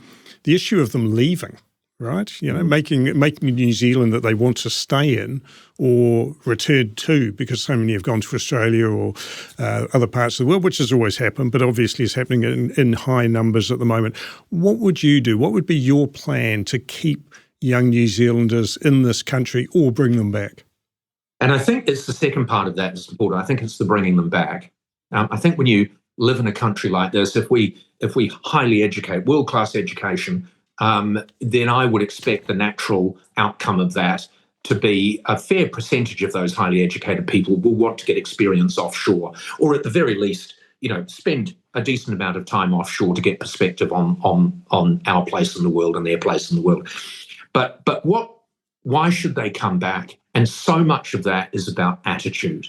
issue of them leaving. Right, making New Zealand that they want to stay in or return to, because so many have gone to Australia or other parts of the world, which has always happened, but obviously is happening in high numbers at the moment. What would you do? What would be your plan to keep young New Zealanders in this country or bring them back? And I think it's the second part of that is important. I think it's the bringing them back. I think when you live in a country like this, if we highly educate, world-class education, then I would expect the natural outcome of that to be a fair percentage of those highly educated people will want to get experience offshore, or at the very least, spend a decent amount of time offshore to get perspective on our place in the world and their place in the world. But why should they come back? And so much of that is about attitude.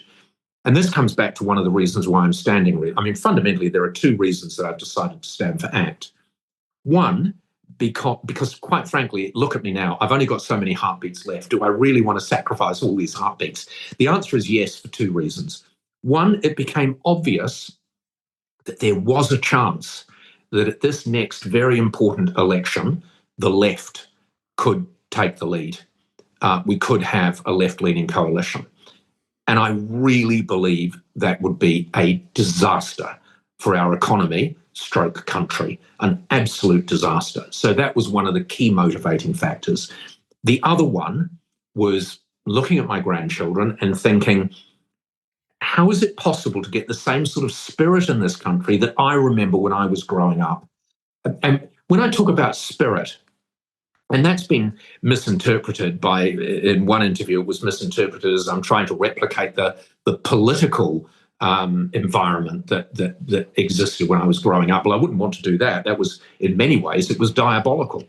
And this comes back to one of the reasons why I'm standing. I mean, fundamentally, there are two reasons that I've decided to stand for ACT. One, because quite frankly, look at me now, I've only got so many heartbeats left. Do I really want to sacrifice all these heartbeats? The answer is yes, for two reasons. One, it became obvious that there was a chance that at this next very important election, the left could take the lead. We could have a left-leaning coalition. And I really believe that would be a disaster for our economy, stroke country, an absolute disaster. So that was one of the key motivating factors. The other one was looking at my grandchildren and thinking, how is it possible to get the same sort of spirit in this country that I remember when I was growing up? And when I talk about spirit, and that's been misinterpreted in one interview, it was misinterpreted as I'm trying to replicate the political environment that existed when I was growing up. Well, I wouldn't want to do that. That was, in many ways, it was diabolical.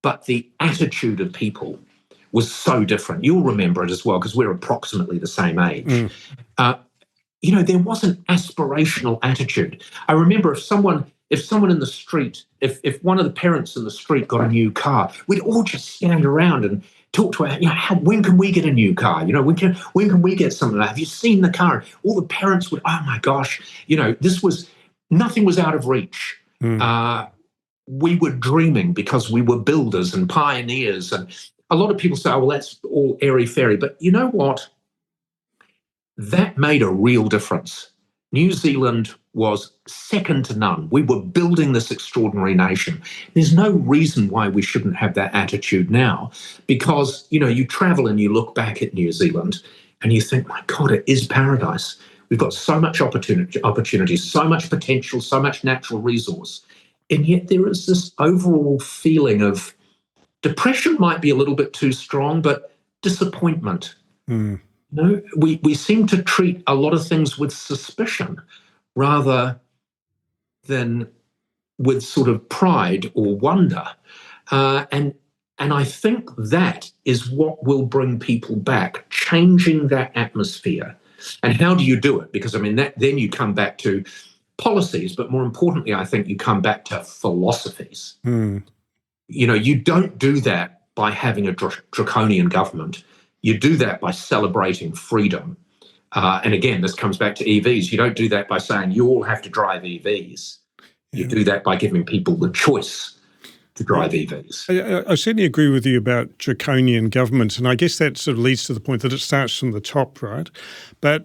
But the attitude of people was so different. You'll remember it as well, because we're approximately the same age. There was an aspirational attitude. I remember if someone in the street, if one of the parents in the street got a new car, we'd all just stand around and talk to her, when can we get a new car? When can we get something? Have you seen the car? All the parents would, oh my gosh, nothing was out of reach. We were dreaming because we were builders and pioneers. And a lot of people say, oh, well, that's all airy-fairy. But you know what? That made a real difference. New Zealand was second to none. We were building this extraordinary nation. There's no reason why we shouldn't have that attitude now, because, you travel and you look back at New Zealand and you think, my God, it is paradise. We've got so much opportunity, so much potential, so much natural resource. And yet there is this overall feeling of depression, might be a little bit too strong, but disappointment. We seem to treat a lot of things with suspicion rather than with sort of pride or wonder. And I think that is what will bring people back, changing that atmosphere. And how do you do it? Because, I mean, then you come back to policies, but more importantly, I think you come back to philosophies. You don't do that by having a draconian government. You do that by celebrating freedom. And again, this comes back to EVs. You don't do that by saying you all have to drive EVs. You do that by giving people the choice to drive EVs. I certainly agree with you about draconian government, and I guess that sort of leads to the point that it starts from the top, right? But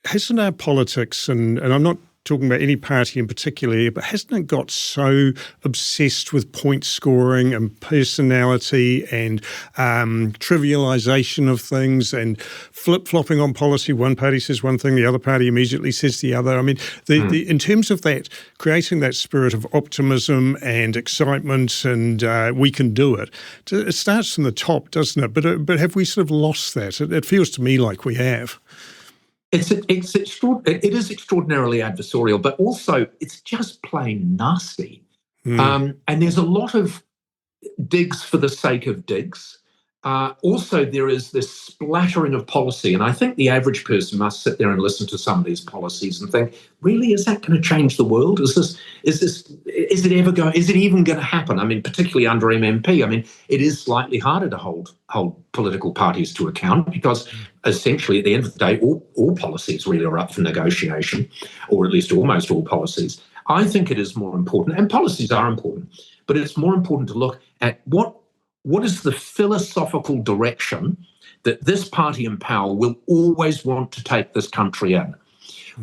hasn't our politics, and I'm not talking about any party in particular here, but hasn't it got so obsessed with point scoring and personality and trivialization of things and flip-flopping on policy? One party says one thing, the other party immediately says the other. I mean, in terms of that, creating that spirit of optimism and excitement and we can do it, it starts from the top, doesn't it? But have we sort of lost that? It feels to me like we have. It is extraordinarily adversarial, but also it's just plain nasty. And there's a lot of digs for the sake of digs. Also, there is this splattering of policy, and I think the average person must sit there and listen to some of these policies and think, really, is that going to change the world? Is it even going to happen? I mean, particularly under MMP, I mean, it is slightly harder to hold political parties to account because essentially at the end of the day, all policies really are up for negotiation, or at least almost all policies. I think it is more important, and policies are important, but it's more important to look at what is the philosophical direction that this party in power will always want to take this country in?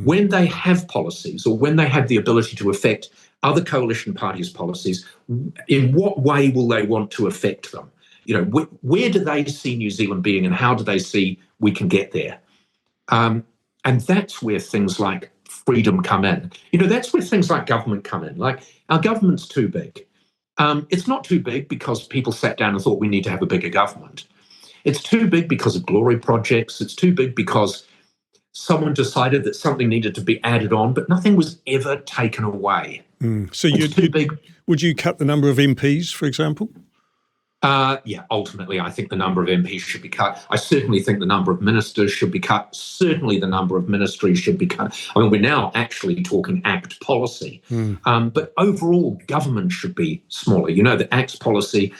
When they have policies or when they have the ability to affect other coalition parties' policies, in what way will they want to affect them? Where do they see New Zealand being and how do they see we can get there? And that's where things like freedom come in. That's where things like government come in. Like, our government's too big. It's not too big because people sat down and thought we need to have a bigger government. It's too big because of glory projects. It's too big because someone decided that something needed to be added on, but nothing was ever taken away. So would you cut the number of MPs, for example? Ultimately, I think the number of MPs should be cut. I certainly think the number of ministers should be cut. Certainly the number of ministries should be cut. I mean, we're now actually talking ACT policy. But overall, government should be smaller. The ACT policy,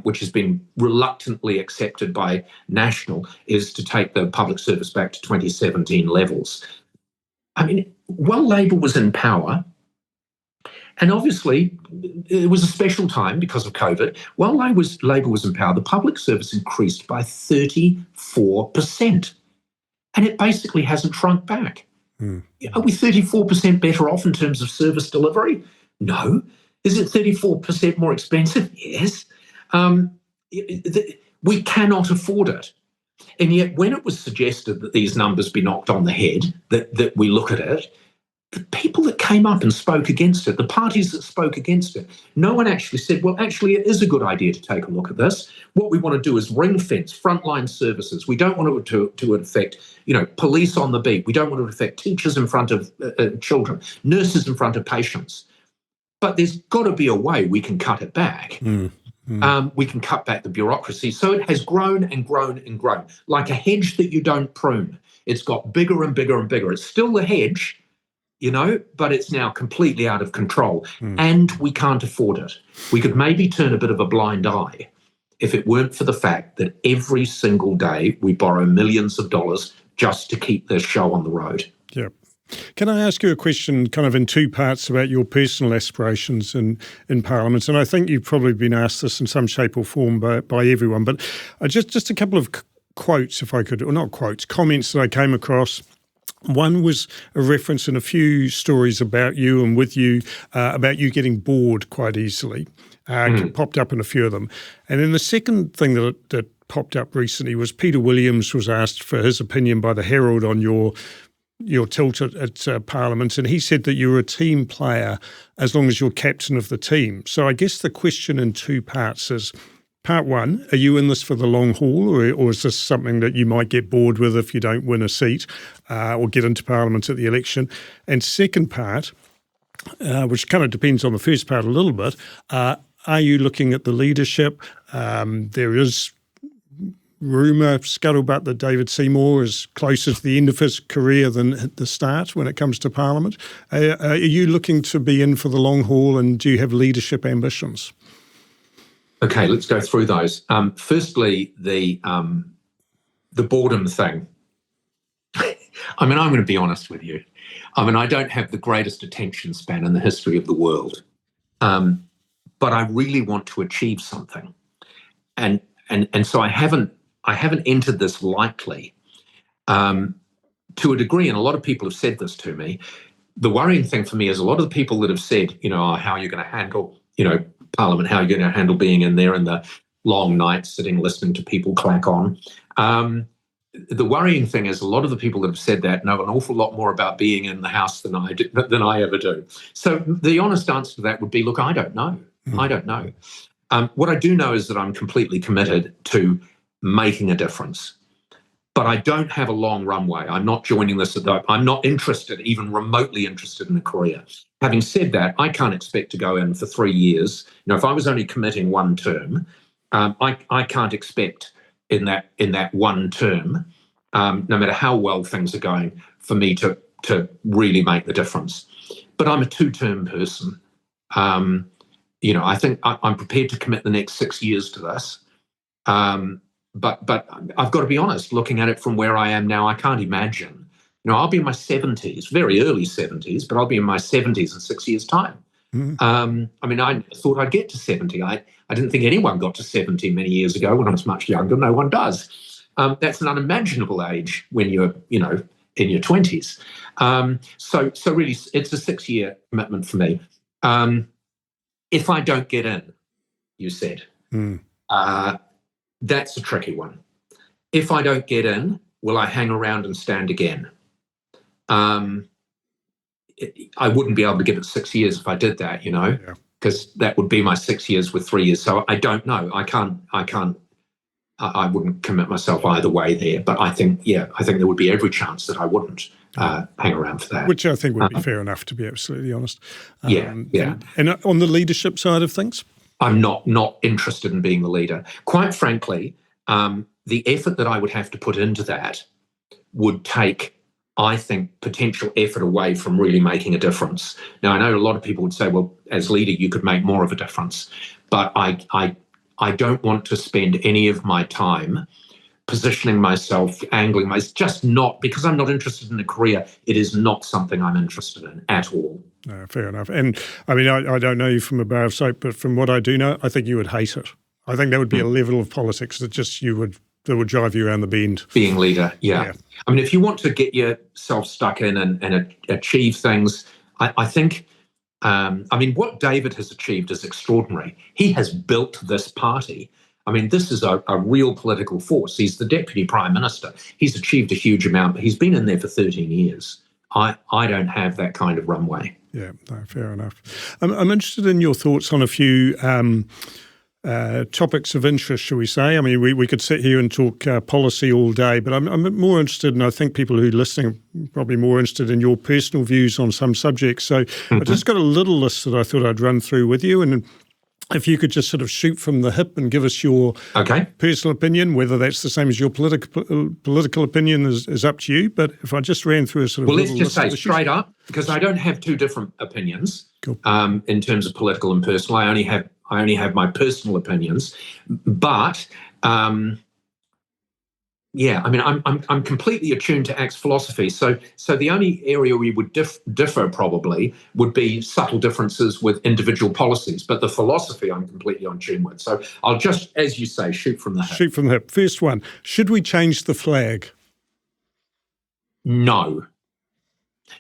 which has been reluctantly accepted by National, is to take the public service back to 2017 levels. I mean, while Labor was in power, and obviously, it was a special time because of COVID. While Labor was in power, the public service increased by 34%. And it basically hasn't shrunk back. Are we 34% better off in terms of service delivery? No. Is it 34% more expensive? Yes. We cannot afford it. And yet, when it was suggested that these numbers be knocked on the head, that we look at it, the people that came up and spoke against it, the parties that spoke against it, no one actually said, well, actually, it is a good idea to take a look at this. What we want to do is ring fence frontline services. We don't want it to affect, police on the beat. We don't want it to affect teachers in front of children, nurses in front of patients. But there's got to be a way we can cut it back. We can cut back the bureaucracy. So it has grown and grown and grown, like a hedge that you don't prune. It's got bigger and bigger and bigger. It's still the hedge, but it's now completely out of control and we can't afford it. We could maybe turn a bit of a blind eye if it weren't for the fact that every single day we borrow millions of dollars just to keep this show on the road. Yeah. Can I ask you a question kind of in two parts about your personal aspirations in Parliament? And I think you've probably been asked this in some shape or form by everyone, but just a couple of quotes, if I could, or not quotes, comments that I came across. One was a reference in a few stories about you and with you, about you getting bored quite easily, popped up in a few of them. And then the second thing that popped up recently was Peter Williams was asked for his opinion by the Herald on your tilt at Parliament, and he said that you're a team player as long as you're captain of the team. So I guess the question in two parts is, part one, are you in this for the long haul, or is this something that you might get bored with if you don't win a seat or get into Parliament at the election? And second part, which kind of depends on the first part a little bit. Are you looking at the leadership? There is rumour, scuttlebutt, that David Seymour is closer to the end of his career than at the start when it comes to Parliament. Are you looking to be in for the long haul, and do you have leadership ambitions? Okay, let's go through those. Firstly, the boredom thing. I mean, I'm going to be honest with you. I mean, I don't have the greatest attention span in the history of the world, but I really want to achieve something, and so I haven't entered this lightly. To a degree, and a lot of people have said this to me. The worrying thing for me is a lot of the people that have said, how are you going to handle, Parliament, how are you going to handle being in there in the long nights, sitting, listening to people clack on. The worrying thing is a lot of the people that have said that know an awful lot more about being in the House than I ever do. So the honest answer to that would be, look, I don't know. I don't know. What I do know is that I'm completely committed to making a difference. But I don't have a long runway. I'm not joining this. I'm not interested, even remotely interested in a career. Having said that, I can't expect to go in for 3 years. If I was only committing one term, I can't expect in that one term, no matter how well things are going, for me to really make the difference. But I'm a 2-term person. I think I'm prepared to commit the next 6 years to this. But I've got to be honest, looking at it from where I am now, I can't imagine. I'll be in my 70s, very early 70s, but I'll be in my 70s in 6 years' time. I thought I'd get to 70. I didn't think anyone got to 70 many years ago when I was much younger. No one does. That's an unimaginable age when you're, in your 20s. So really, it's a 6-year commitment for me. If I don't get in, you said, that's a tricky one. If I don't get in, will I hang around and stand again? I wouldn't be able to give it 6 years if I did that, because that would be my 6 years with 3 years. So I don't know. I wouldn't commit myself either way there. But I think there would be every chance that I wouldn't hang around for that. Which I think would be fair enough, to be absolutely honest. Yeah. And on the leadership side of things? I'm not interested in being the leader. Quite frankly, the effort that I would have to put into that would take, I think, potential effort away from really making a difference. Now, I know a lot of people would say, well, as leader, you could make more of a difference. But I don't want to spend any of my time positioning myself, angling myself, just not, because I'm not interested in a career. It is not something I'm interested in at all. No, fair enough. And I mean, I don't know you from a bar of soap, but from what I do know, I think you would hate it. I think that would be a level of politics that that would drive you around the bend. Being leader, yeah. I mean, if you want to get yourself stuck in and achieve things, I think, what David has achieved is extraordinary. He has built this party. I mean, this is a real political force. He's the Deputy Prime Minister. He's achieved a huge amount. He's been in there for 13 years. I don't have that kind of runway. Yeah, no, fair enough. I'm interested in your thoughts on a few topics of interest, shall we say. I mean, we could sit here and talk policy all day, but I'm more interested, and I think people who are listening are probably more interested in your personal views on some subjects. So I just got a little list that I thought I'd run through with you, and if you could just sort of shoot from the hip and give us your personal opinion, whether that's the same as your political opinion is up to you. But if I just ran through a sort of let's just say straight up, because I don't have two different opinions in terms of political and personal. I only have my personal opinions, but I'm completely attuned to Axe philosophy. So the only area we would differ probably would be subtle differences with individual policies, but the philosophy I'm completely on tune with. So I'll just, as you say, shoot from the hip. Shoot from the hip. First one, should we change the flag? No.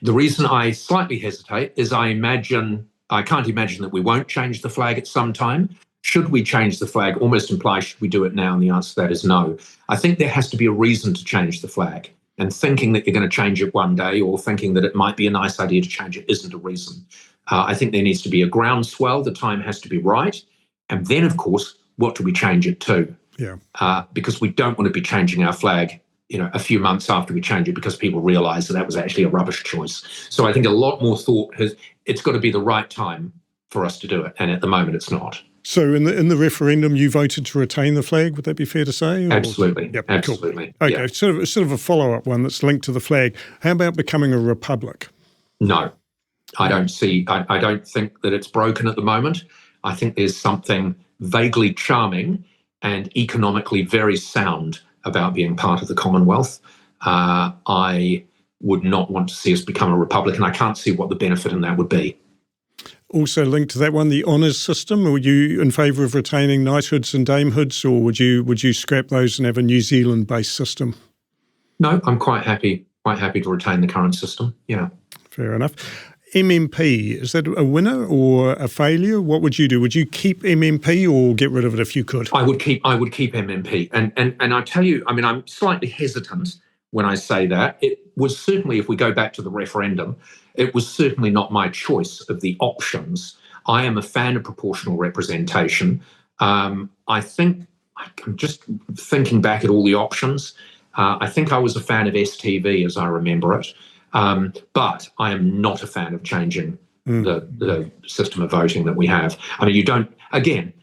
The reason I slightly hesitate is I can't imagine that we won't change the flag at some time. Should we change the flag almost implies, should we do it now? And the answer to that is no. I think there has to be a reason to change the flag. And thinking that you're going to change it one day or thinking that it might be a nice idea to change it isn't a reason. I think there needs to be a groundswell. The time has to be right. And then, of course, what do we change it to? Yeah. Because we don't want to be changing our flag, a few months after we changed it because people realised that was actually a rubbish choice. So I think a lot more thought it's got to be the right time for us to do it, and at the moment it's not. So in the referendum, you voted to retain the flag. Would that be fair to say? Or? Absolutely. Yep, absolutely. Cool. Okay, yeah. sort of a follow-up one that's linked to the flag. How about becoming a republic? No, I don't see. I don't think that it's broken at the moment. I think there's something vaguely charming and economically very sound about being part of the Commonwealth. I would not want to see us become a republic, and I can't see what the benefit in that would be. Also linked to that one, the honours system. Were you in favour of retaining knighthoods and damehoods, or would you scrap those and have a New Zealand-based system? No, I'm quite happy to retain the current system. Yeah. Fair enough. MMP, is that a winner or a failure? What would you do? Would you keep MMP or get rid of it if you could? I would keep MMP. And I tell you, I mean, I'm slightly hesitant when I say that. It was certainly, if we go back to the referendum, it was certainly not my choice of the options. I am a fan of proportional representation. I think, I'm just thinking back at all the options, I think I was a fan of STV as I remember it. But I am not a fan of changing the system of voting that we have. I mean,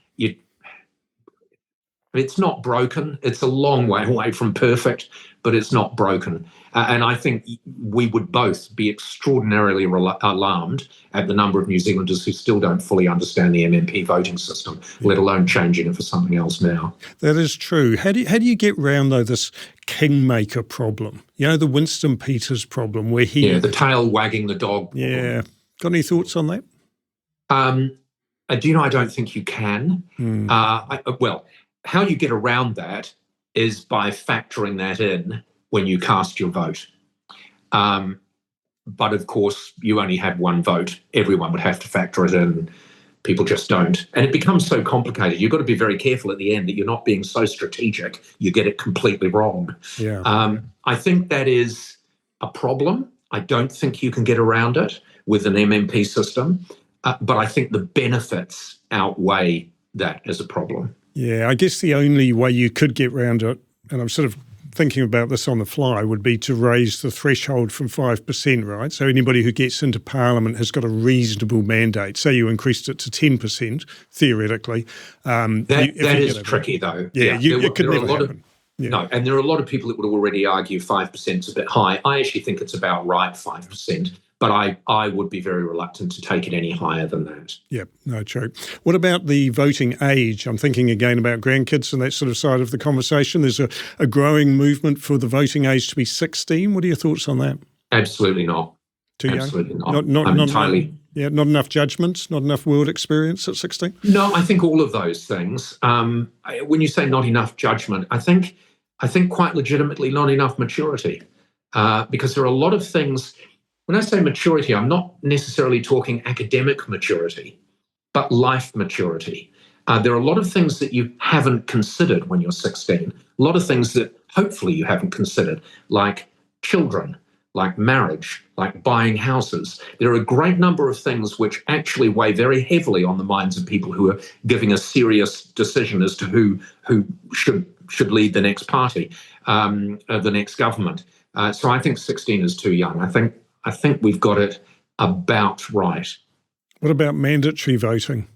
it's not broken. It's a long way away from perfect, but it's not broken. And I think we would both be extraordinarily alarmed at the number of New Zealanders who still don't fully understand the MMP voting system, let alone changing it for something else now. That is true. How do you get round, though, this kingmaker problem? The Winston Peters problem where he... Yeah, the tail wagging the dog problem. Yeah. Got any thoughts on that? I don't think you can. Well, how you get around that is by factoring that in when you cast your vote. But of course, you only have one vote. Everyone would have to factor it in. People just don't. And it becomes so complicated. You've got to be very careful at the end that you're not being so strategic you get it completely wrong. Yeah. I think that is a problem. I don't think you can get around it with an MMP system. But I think the benefits outweigh that as a problem. Yeah, I guess the only way you could get around it, and I'm sort of thinking about this on the fly, would be to raise the threshold from 5%, right? So anybody who gets into Parliament has got a reasonable mandate. Say you increased it to 10%, theoretically. That is tricky, though. Yeah, it could never happen. No, and there are a lot of people that would already argue 5% is a bit high. I actually think it's about right, 5%. But I would be very reluctant to take it any higher than that. Yeah, no, true. What about the voting age? I'm thinking again about grandkids and that sort of side of the conversation. There's a growing movement for the voting age to be 16. What are your thoughts on that? Absolutely not. Too young? Absolutely not. Not entirely. Not enough judgment, not enough world experience at 16? No, I think all of those things. When you say not enough judgment, I think quite legitimately not enough maturity. Because there are a lot of things... When I say maturity, I'm not necessarily talking academic maturity, but life maturity. There are a lot of things that you haven't considered when you're 16, a lot of things that hopefully you haven't considered, like children, like marriage, like buying houses. There are a great number of things which actually weigh very heavily on the minds of people who are giving a serious decision as to who should lead the next party, the next government. So I think 16 is too young. I think we've got it about right. What about mandatory voting?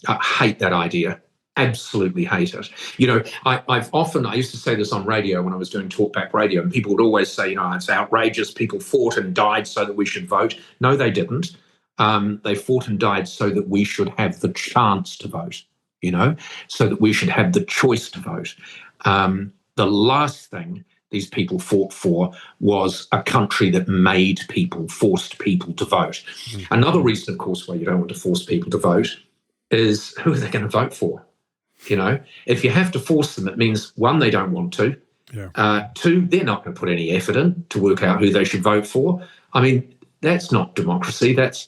I hate that idea. Absolutely hate it. I used to say this on radio when I was doing talkback radio, and people would always say, it's outrageous. People fought and died so that we should vote. No, they didn't. They fought and died so that we should have the chance to vote, so that we should have the choice to vote. The last thing these people fought for was a country that forced people to vote. Mm-hmm. Another reason, of course, why you don't want to force people to vote is who are they going to vote for? If you have to force them, it means, one, they don't want to. Yeah. Two, they're not going to put any effort in to work out who they should vote for. I mean, that's not democracy. That's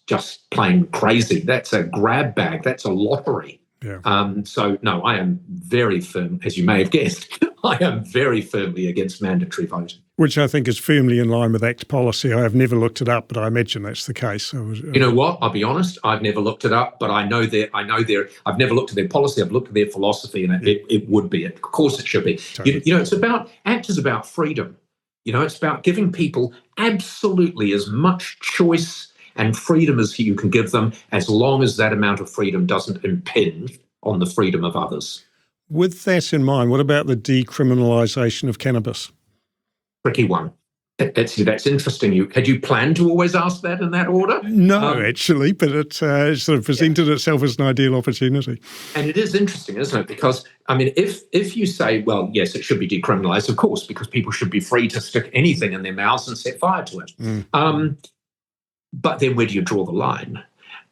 just plain crazy. That's a grab bag. That's a lottery. Yeah. So, no, I am very firm, as you may have guessed, I am very firmly against mandatory voting. Which I think is firmly in line with ACT policy. I have never looked it up, but I imagine that's the case. You know what? I'll be honest. I've never looked it up, but I know I've never looked at their policy. I've looked at their philosophy, and it would be. Of course, it should be. Totally. ACT is about freedom. It's about giving people absolutely as much choice and freedom as you can give them, as long as that amount of freedom doesn't impinge on the freedom of others. With that in mind, what about the decriminalisation of cannabis? Tricky one. That's interesting. Had you planned to always ask that in that order? No, actually, but it sort of presented itself as an ideal opportunity. And it is interesting, isn't it? Because, I mean, if you say, well, yes, it should be decriminalised, of course, because people should be free to stick anything in their mouths and set fire to it. But then where do you draw the line?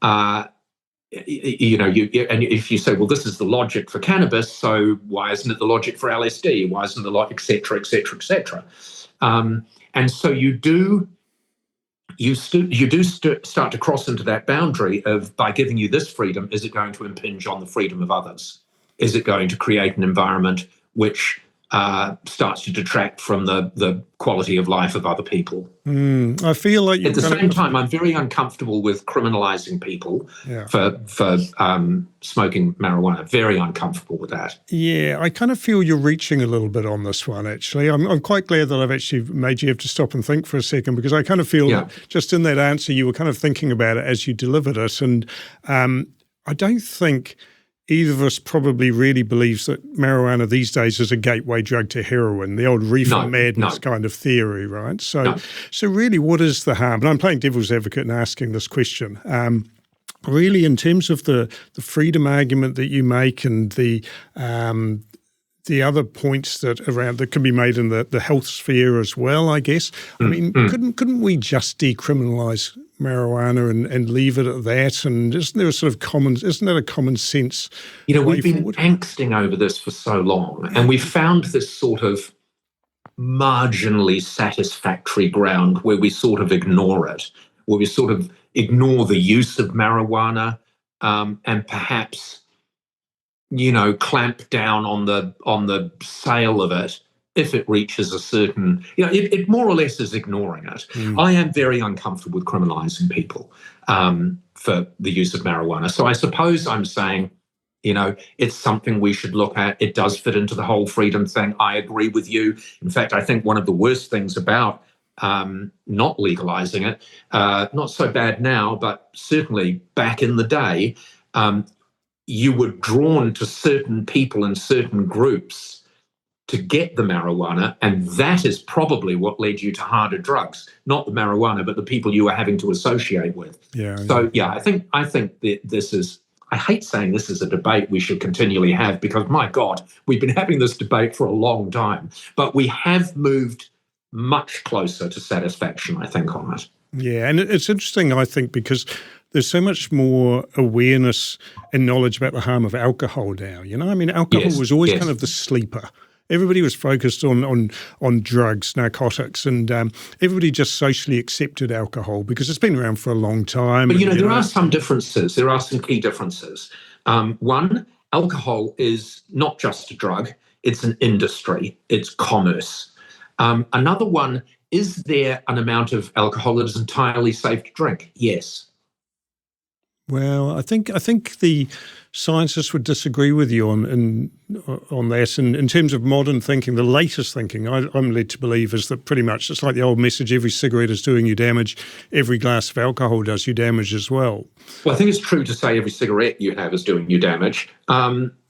And if you say, well, this is the logic for cannabis, so why isn't it the logic for LSD? Why isn't the logic, et cetera, et cetera, et cetera? And so you do start to cross into that boundary of, by giving you this freedom, is it going to impinge on the freedom of others? Is it going to create an environment which starts to detract from the quality of life of other people? I feel like at the same time, I'm very uncomfortable with criminalising people for smoking marijuana. Very uncomfortable with that. Yeah, I kind of feel you're reaching a little bit on this one, actually. I'm quite glad that I've actually made you have to stop and think for a second, because I kind of feel that just in that answer, you were kind of thinking about it as you delivered it. And I don't think either of us probably really believes that marijuana these days is a gateway drug to heroin, the old reefer madness kind of theory, right? So really, what is the harm? And I'm playing devil's advocate and asking this question. Really, in terms of the freedom argument that you make and the other points that can be made in the health sphere as well, I guess. I mean, couldn't we just decriminalise marijuana and leave it at that? And isn't that a common sense? We've been angsting over this for so long, and we've found this sort of marginally satisfactory ground where we sort of ignore it, where we sort of ignore the use of marijuana, and perhaps clamp down on the sale of it if it reaches a certain, it more or less is ignoring it. I am very uncomfortable with criminalising people for the use of marijuana. So I suppose I'm saying, it's something we should look at. It does fit into the whole freedom thing. I agree with you. In fact, I think one of the worst things about not legalising it, not so bad now, but certainly back in the day, you were drawn to certain people and certain groups to get the marijuana, and that is probably what led you to harder drugs. Not the marijuana, but the people you were having to associate with. I think that this is, I hate saying this is a debate we should continually have, because, my God, we've been having this debate for a long time, but we have moved much closer to satisfaction, I think, on it. Yeah, and it's interesting, I think, because there's so much more awareness and knowledge about the harm of alcohol now. I mean, alcohol was always kind of the sleeper. Everybody was focused on drugs, narcotics, and everybody just socially accepted alcohol because it's been around for a long time. But, there are some differences. There are some key differences. One, alcohol is not just a drug. It's an industry. It's commerce. Another one, is there an amount of alcohol that is entirely safe to drink? Yes. Well, I think the scientists would disagree with you on that. And in terms of modern thinking, the latest thinking, I'm led to believe, is that pretty much it's like the old message: every cigarette is doing you damage, every glass of alcohol does you damage as well. Well, I think it's true to say every cigarette you have is doing you damage.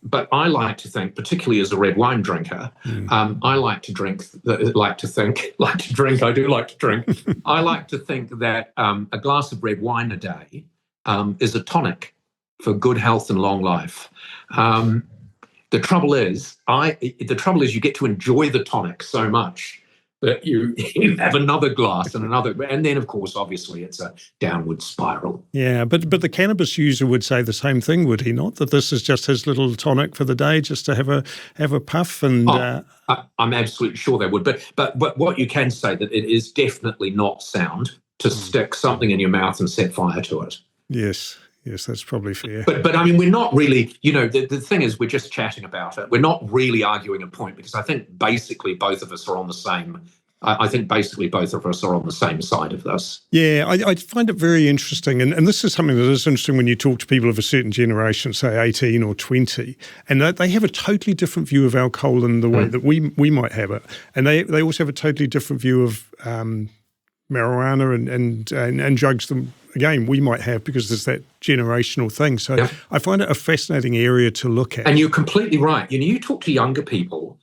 But I like to think, particularly as a red wine drinker, I like to drink. I do like to drink. I like to think that a glass of red wine a day is a tonic for good health and long life. The trouble is you get to enjoy the tonic so much that you have another glass and another, and then of course, obviously, it's a downward spiral. Yeah, but the cannabis user would say the same thing, would he not? That this is just his little tonic for the day, just to have a puff. And I'm absolutely sure they would. But what you can say, that it is definitely not sound to stick something in your mouth and set fire to it. Yes, that's probably fair. But I mean, we're not really, the thing is, we're just chatting about it. We're not really arguing a point, because I think basically both of us are on the same I think basically both of us are on the same side of this. Yeah, I find it very interesting. And this is something that is interesting when you talk to people of a certain generation, say 18 or 20, and they have a totally different view of alcohol in the way that we might have it. And they also have a totally different view of marijuana and drugs than, again, we might have, because there's that generational thing. So Yeah. I find it a fascinating area to look at. And you're completely right. You talk to younger people,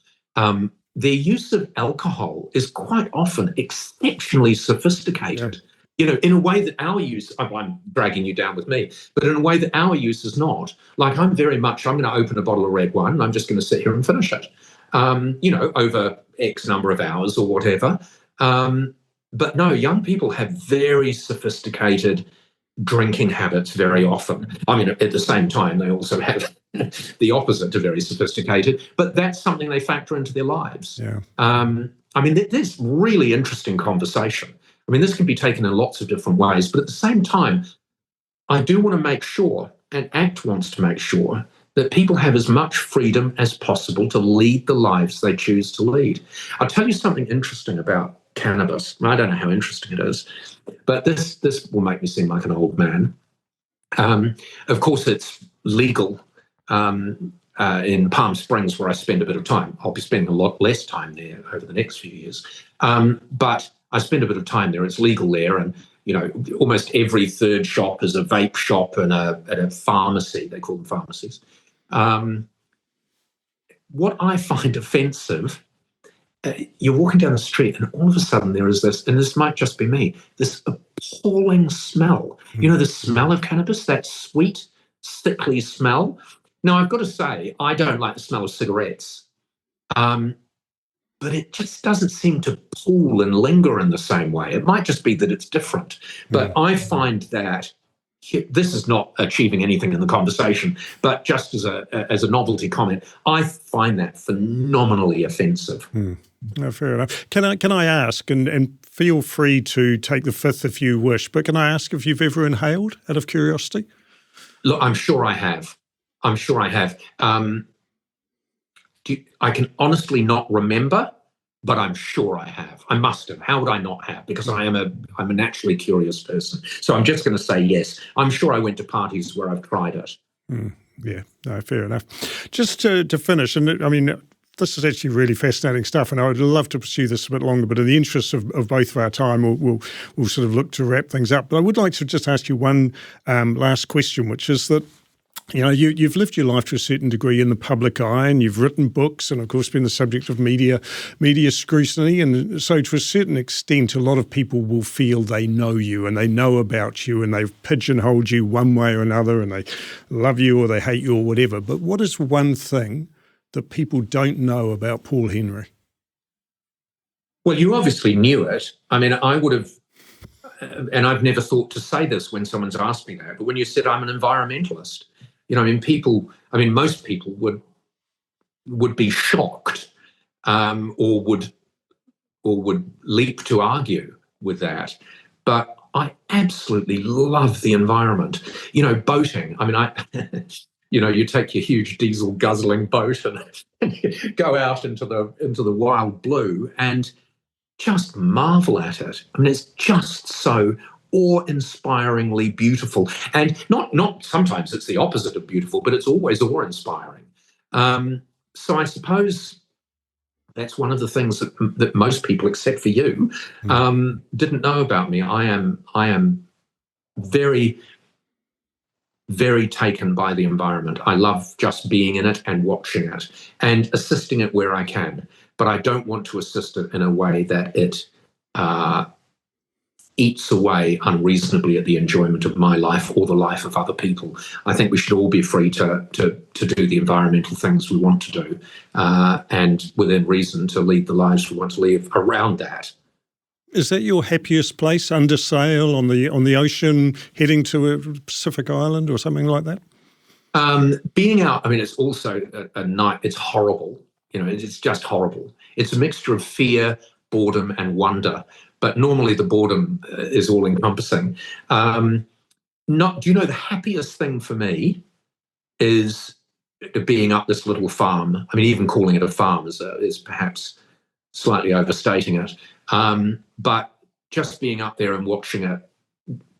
their use of alcohol is quite often exceptionally sophisticated. Yeah. In a way that our use, I'm dragging you down with me, but in a way that our use is not. Like, I'm going to open a bottle of red wine and I'm just going to sit here and finish it, over X number of hours or whatever. But no, young people have very sophisticated drinking habits very often. I mean, at the same time, they also have the opposite to very sophisticated, but that's something they factor into their lives. Yeah. There's really interesting conversation. I mean, this can be taken in lots of different ways, but at the same time, I do want to make sure, and ACT wants to make sure, that people have as much freedom as possible to lead the lives they choose to lead. I'll tell you something interesting about cannabis. I don't know how interesting it is, but this will make me seem like an old man. Of course, it's legal in Palm Springs, where I spend a bit of time. I'll be spending a lot less time there over the next few years. But I spend a bit of time there. It's legal there. And, almost every third shop is a vape shop and a pharmacy. They call them pharmacies. What I find offensive, you're walking down the street and all of a sudden there is this, and this might just be me, this appalling smell. The smell of cannabis, that sweet, sickly smell. Now, I've got to say, I don't like the smell of cigarettes, but it just doesn't seem to pull and linger in the same way. It might just be that it's different, but I find that this is not achieving anything in the conversation, but just as a novelty comment, I find that phenomenally offensive. No, fair enough. Can I ask, and feel free to take the fifth if you wish, but can I ask if you've ever inhaled, out of curiosity? Look, I'm sure I have. I can honestly not remember, but I'm sure I have. I must have. How would I not have? Because I'm a naturally curious person. So I'm just going to say yes. I'm sure I went to parties where I've tried it. Yeah, no, fair enough. Just to finish, and I mean, this is actually really fascinating stuff, and I would love to pursue this a bit longer, but in the interest of both of our time, we'll sort of look to wrap things up. But I would like to just ask you one last question, which is that, you've lived your life to a certain degree in the public eye, and you've written books, and of course been the subject of media scrutiny. And so to a certain extent, a lot of people will feel they know you and they know about you and they've pigeonholed you one way or another, and they love you or they hate you or whatever. But what is one thing that people don't know about Paul Henry? Well, you obviously knew it. I mean, I would have, and I've never thought to say this when someone's asked me that, but when you said I'm an environmentalist, most people would be shocked, or would leap to argue with that. But I absolutely love the environment. Boating. I mean, you take your huge diesel guzzling boat and you go out into the wild blue and just marvel at it. I mean, it's just so awe-inspiringly beautiful, and not sometimes it's the opposite of beautiful, but it's always awe-inspiring. So I suppose that's one of the things that most people, except for you, didn't know about me. I am very, very taken by the environment. I love just being in it and watching it and assisting it where I can, but I don't want to assist it in a way that it eats away unreasonably at the enjoyment of my life or the life of other people. I think we should all be free to do the environmental things we want to do, and within reason to lead the lives we want to live around that. Is that your happiest place, under sail on the ocean, heading to a Pacific island or something like that? Being out, I mean, it's also a night. It's horrible. It's just horrible. It's a mixture of fear, boredom, and wonder. But normally the boredom is all encompassing. Do you know, the happiest thing for me is being up this little farm. I mean, even calling it a farm is perhaps slightly overstating it. But just being up there and watching it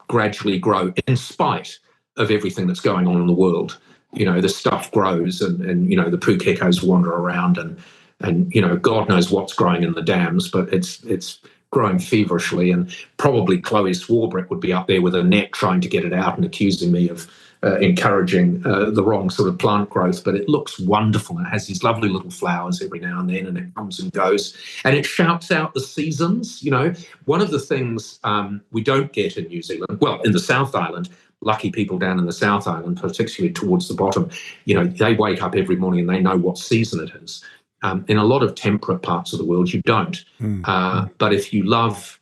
gradually grow in spite of everything that's going on in the world. The stuff grows and the poo geckos wander around and God knows what's growing in the dams, but it's growing feverishly. And probably Chloe Swarbrick would be up there with a net trying to get it out and accusing me of encouraging the wrong sort of plant growth. But it looks wonderful. It has these lovely little flowers every now and then, and it comes and goes. And it shouts out the seasons. One of the things we don't get in New Zealand, well, in the South Island, lucky people down in the South Island, particularly towards the bottom, they wake up every morning and they know what season it is. In a lot of temperate parts of the world, you don't. But if you love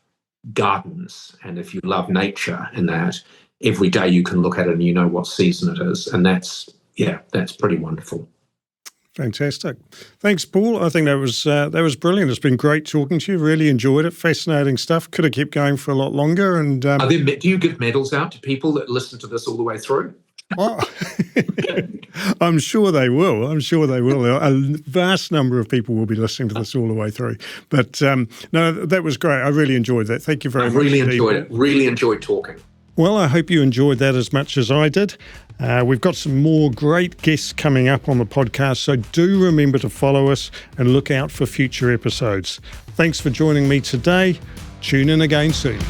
gardens and if you love nature and that, every day you can look at it and you know what season it is. And that's pretty wonderful. Fantastic. Thanks, Paul. I think that was brilliant. It's been great talking to you. Really enjoyed it. Fascinating stuff. Could have kept going for a lot longer. And do you give medals out to people that listen to this all the way through? Oh, I'm sure they will. A vast number of people will be listening to this all the way through. But no, that was great. I really enjoyed that. Thank you very much. I really enjoyed it. Really enjoyed talking. Well, I hope you enjoyed that as much as I did. We've got some more great guests coming up on the podcast, so do remember to follow us and look out for future episodes. Thanks for joining me today. Tune in again soon.